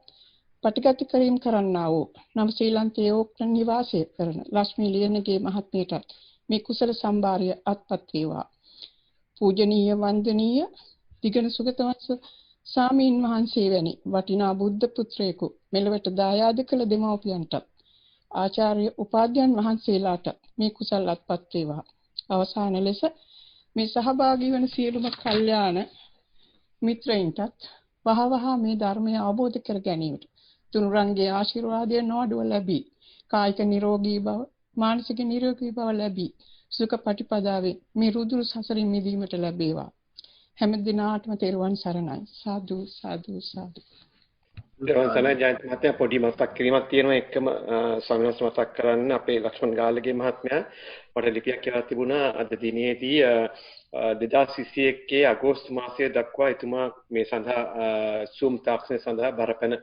පටිගත කිරීම කරන්නා වූ නව ශ්‍රී ලංකාවේ ඕක්ලන්ඩ් නිවාසය කරන ලක්ෂ්මී ලියනගේ මහත්මියටත් මේ කුසල සම්භාරය අත්පත් වේවා. පූජනීය වන්දනීය දිගන සුගතවංශ ස්වාමීන් වහන්සේ වැනි වටිනා බුද්ධ පුත්‍රයෙකු මෙලොවට දායාද කළ දෙමව්පියන්ටත් ආචාර්ය උපාධ්‍යයන් වහන්සේලාට මේ කුසල අත්පත් වේවා. අවසාන ලෙස මේ සහභාගී වන සියලුම කල්යාණ මිත්‍රයින්ටත් වහවහ මේ ධර්මය අවබෝධ කර ගැනීමට තුනුරන්ගේ ආශිර්වාදය නොඅඩුව ලැබී කායික නිරෝගී බව, මානසික නිරෝගී බව ලැබී සුඛ පටිපදාවේ මේ රුදුරු සසරින් මිදීමට ලැබේවා. හැම දිනාටම තෙරුවන් සරණයි. සාදු සාදු සාදු. තෙරුවන් සරණයි. ජයන්ත මහත්මයා පොඩි මතක් කිරීමක් තියෙනවා. එකම ස්වාමීන් වහන්සේ මතක් කරන්න අපේ ලක්ෂ්මන් ගාල්ලගේ මහත්මයා මට ලිපියක් කියලා තිබුණා අද දිනේදී 2021 අගෝස්තු මාසයේ දක්වා එතුමා මේ සඳහා Zoom තාක්ෂණය සඳහා බරපැන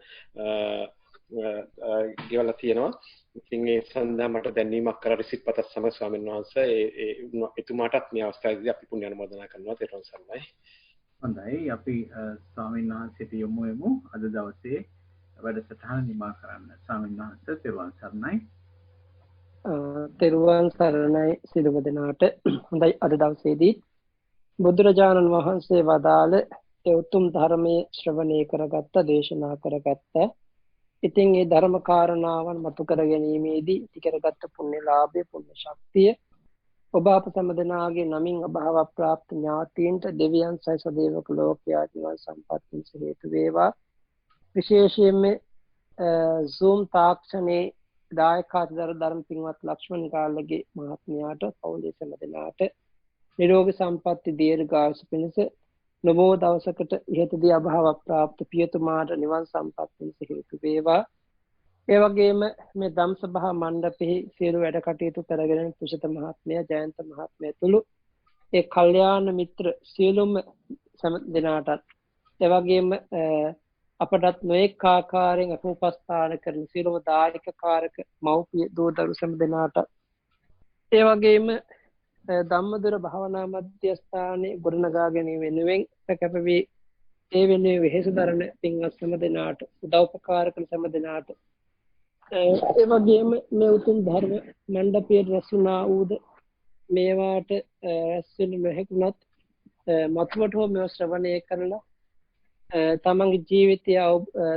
ගෙවලා තියෙනවා. ඉතින් ඒ සඳහා මට දැනීමක් කරලා රිසිට් පතත් සමග ස්වාමීන් වහන්සේ එතුමාටත් මේ අවස්ථාවේදී අපි පුණ්‍ය අනුමෝදනා කරනවා. තෙරුවන් සරණයි. හොඳයි, අපි ස්වාමීන් වහන්සේට යොමු වෙමු අද දවසේ වැඩසටහන නිමා කරන්න. ස්වාමීන් වහන්සේ තෙරුවන් සරණයි. තෙරුවන් සරණයි සිළුම දෙනාට. හොඳයි, අද දවසේදී බුදුරජාණන් වහන්සේ වදාළ ඒ උතුම් ධර්මයේ ශ්‍රවණය කරගත්ත, දේශනා කරගත්ත. ඉතින් මේ ධර්ම කාරණාවන් මතු කර ගැනීමේදී ඉති කරගත්ත පුණ්‍ය ලාභය, පුණ්‍ය ශක්තිය ඔබ අප සෑම දෙනාගේ නමින් අභාව ප්‍රාප්ත ඥාතීන්ට දෙවියන් සහිත දේවක ලෝකයාට නිවන් සම්පත් හේතු වේවා. විශේෂයෙන්ම Zoom තාක්ෂණයේ දායකත්වදර ධර්ම පින්වත් ලක්ෂ්මන් ගාල්ලගේ මහත්මයාට පවුලේ සෑම දෙනාට නිරෝගී සම්පatti දීර්ඝායුෂ පිණිස නොබෝ දවසකට ඉහතදී අභාව ප්‍රාප්ත පියතුමාට නිවන් සම්පත් පිණිස හේතු වේවා. ඒ වගේම මේ ධම්සභා මණ්ඩපෙහි සියලු වැඩ කටයුතු කරගෙන පුෂිත මහත්මයා ජයන්ත මහත්මයා තුළු ඒ කල්යාණ මිත්‍ර සියලුම සෑම දෙනාටත් ඒ වගේම අපටත් නොඑක ආකාරයෙන් අපෝපස්ථාන කරන සියලුම දායක කාරක මව්පිය දූ දරු සෑම දෙනාට ඒ වගේම ධම්මදුර භාවනා මධ්‍යස්ථානයේ ගොඩනගා ගැනීම වෙනුවෙන් කැපවී ඒ වෙනුවෙන් වෙහෙස දරන පින්වත් සෑම දෙනාට උදව්පකාර කරන සෑම දෙනාට ඒ වගේම මේ උතුම් ධර්ම මණ්ඩපයේ රැස්ුණා වූද මේවාට රැස් වෙන්න නොහැකුණත් මතුවට හෝ මේව ශ්‍රවණය කරලා තමන්ගේ ජීවිතය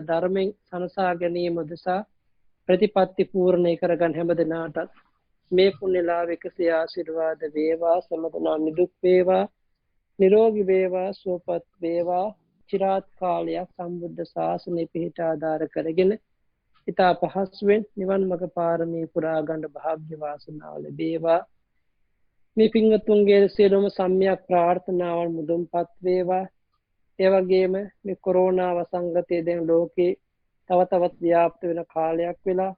ධර්මයෙන් සනසා ගැනීම උදෙසා ප්‍රතිපත්ති පූර්ණේ කරගන්න හැම දෙනාටත් මේ පුණ්‍යලාභ එකසේ ආශිර්වාද වේවා. සමදනා නිදුක් වේවා, නිරෝගී වේවා, සුවපත් වේවා. චිරාත් කාලයක් සම්බුද්ධ ශාසනය පිහිට ආධාර කරගෙන ඉතා පහසුවෙන් නිවන් මඟ පාරමී පුරා ගන්න භාග්‍ය වාසනාව ලැබේවා. මේ පින්වත්තුන්ගේ සියලුම සම්‍යක් ප්‍රාර්ථනාවන් මුදුන්පත් වේවා. ඒ වගේම මේ කොරෝනා වසංගතය දැන් ලෝකේ තව තවත් ව්‍යාප්ත වෙන කාලයක් වෙලා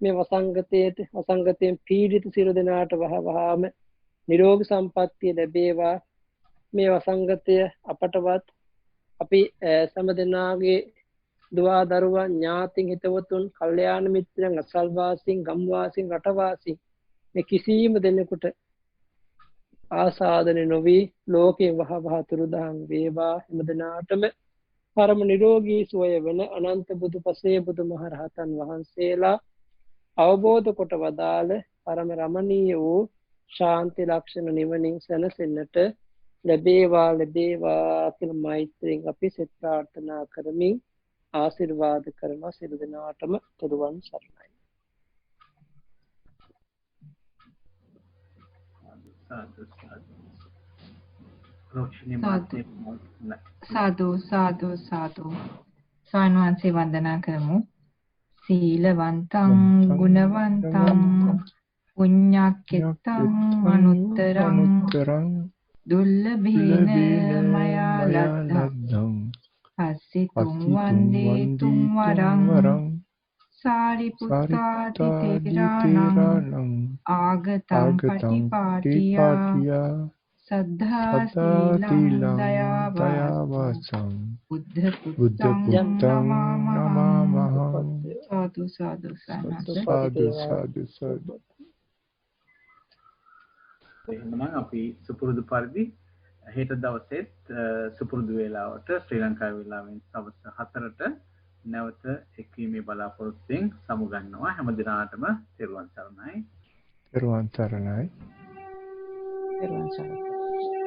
මේ වසංගතයෙන් පීඩිත සියලු දෙනාට වහවහාම නිරෝගී සම්පන්නිය ලැබේවා. මේ වසංගතය අපටවත් අපි සෑම දෙනාගේ දුවා දරුවා ඥාතින් හිතවතුන් කල්යාණ මිත්‍රයන් අසල්වාසීන් ගම්වාසීන් රටවාසීන් මේ කිසියම් දෙනෙකුට ආසාදනය නොවී ලෝකේ වහවහ තුරුදහන් වේවා. හැම දෙනාටම පරම නිරෝගී සුවය වෙන අනන්ත බුදු පසේ බුදු මහරහතන් වහන්සේලා අවබෝධ කොට වදාළ පරම රමණීය වූ ශාන්ති ලක්ෂණ නිවනින් සැනසෙන්නට ලැබේවා කියලා මෛත්‍රියෙන් අපි සෙත් ප්‍රාර්ථනා කරමින් ආශිර්වාද කරන සියලු දෙනාටම තෙරුවන් සරණයි. සාදු සාදු සාදු. ස්වාමීන් වහන්සේ වන්දනා කරමු. සීලවන්තං ගුණවන්තං පුඤ්ඤක්ඛිතං අනුත්තරං දුල්ලභේන මයා ලද්දං අස්සිතුම් වන්දේ තුම් වරං සාරිපුත්තාති තේරාණං ආගතං පටිපාටියා සද්ධා සීලං දයාවාසං බුද්ධ පුත්තං නමාමහං. සාදු සාදු සාදු. එහෙනම් අපි සුපුරුදු පරිදි හෙට දවසෙත් සුපුරුදු වේලාවට ශ්‍රී ලංකාවේ වේලාවෙන් සවස් 4ට නැවත එක්වීමේ බලාපොරොත්තුෙන් සමුගන්නවා. හැම දිනාටම තෙරුවන් සරණයි. තෙරුවන් සරණයි. තෙරුවන් සරණයි.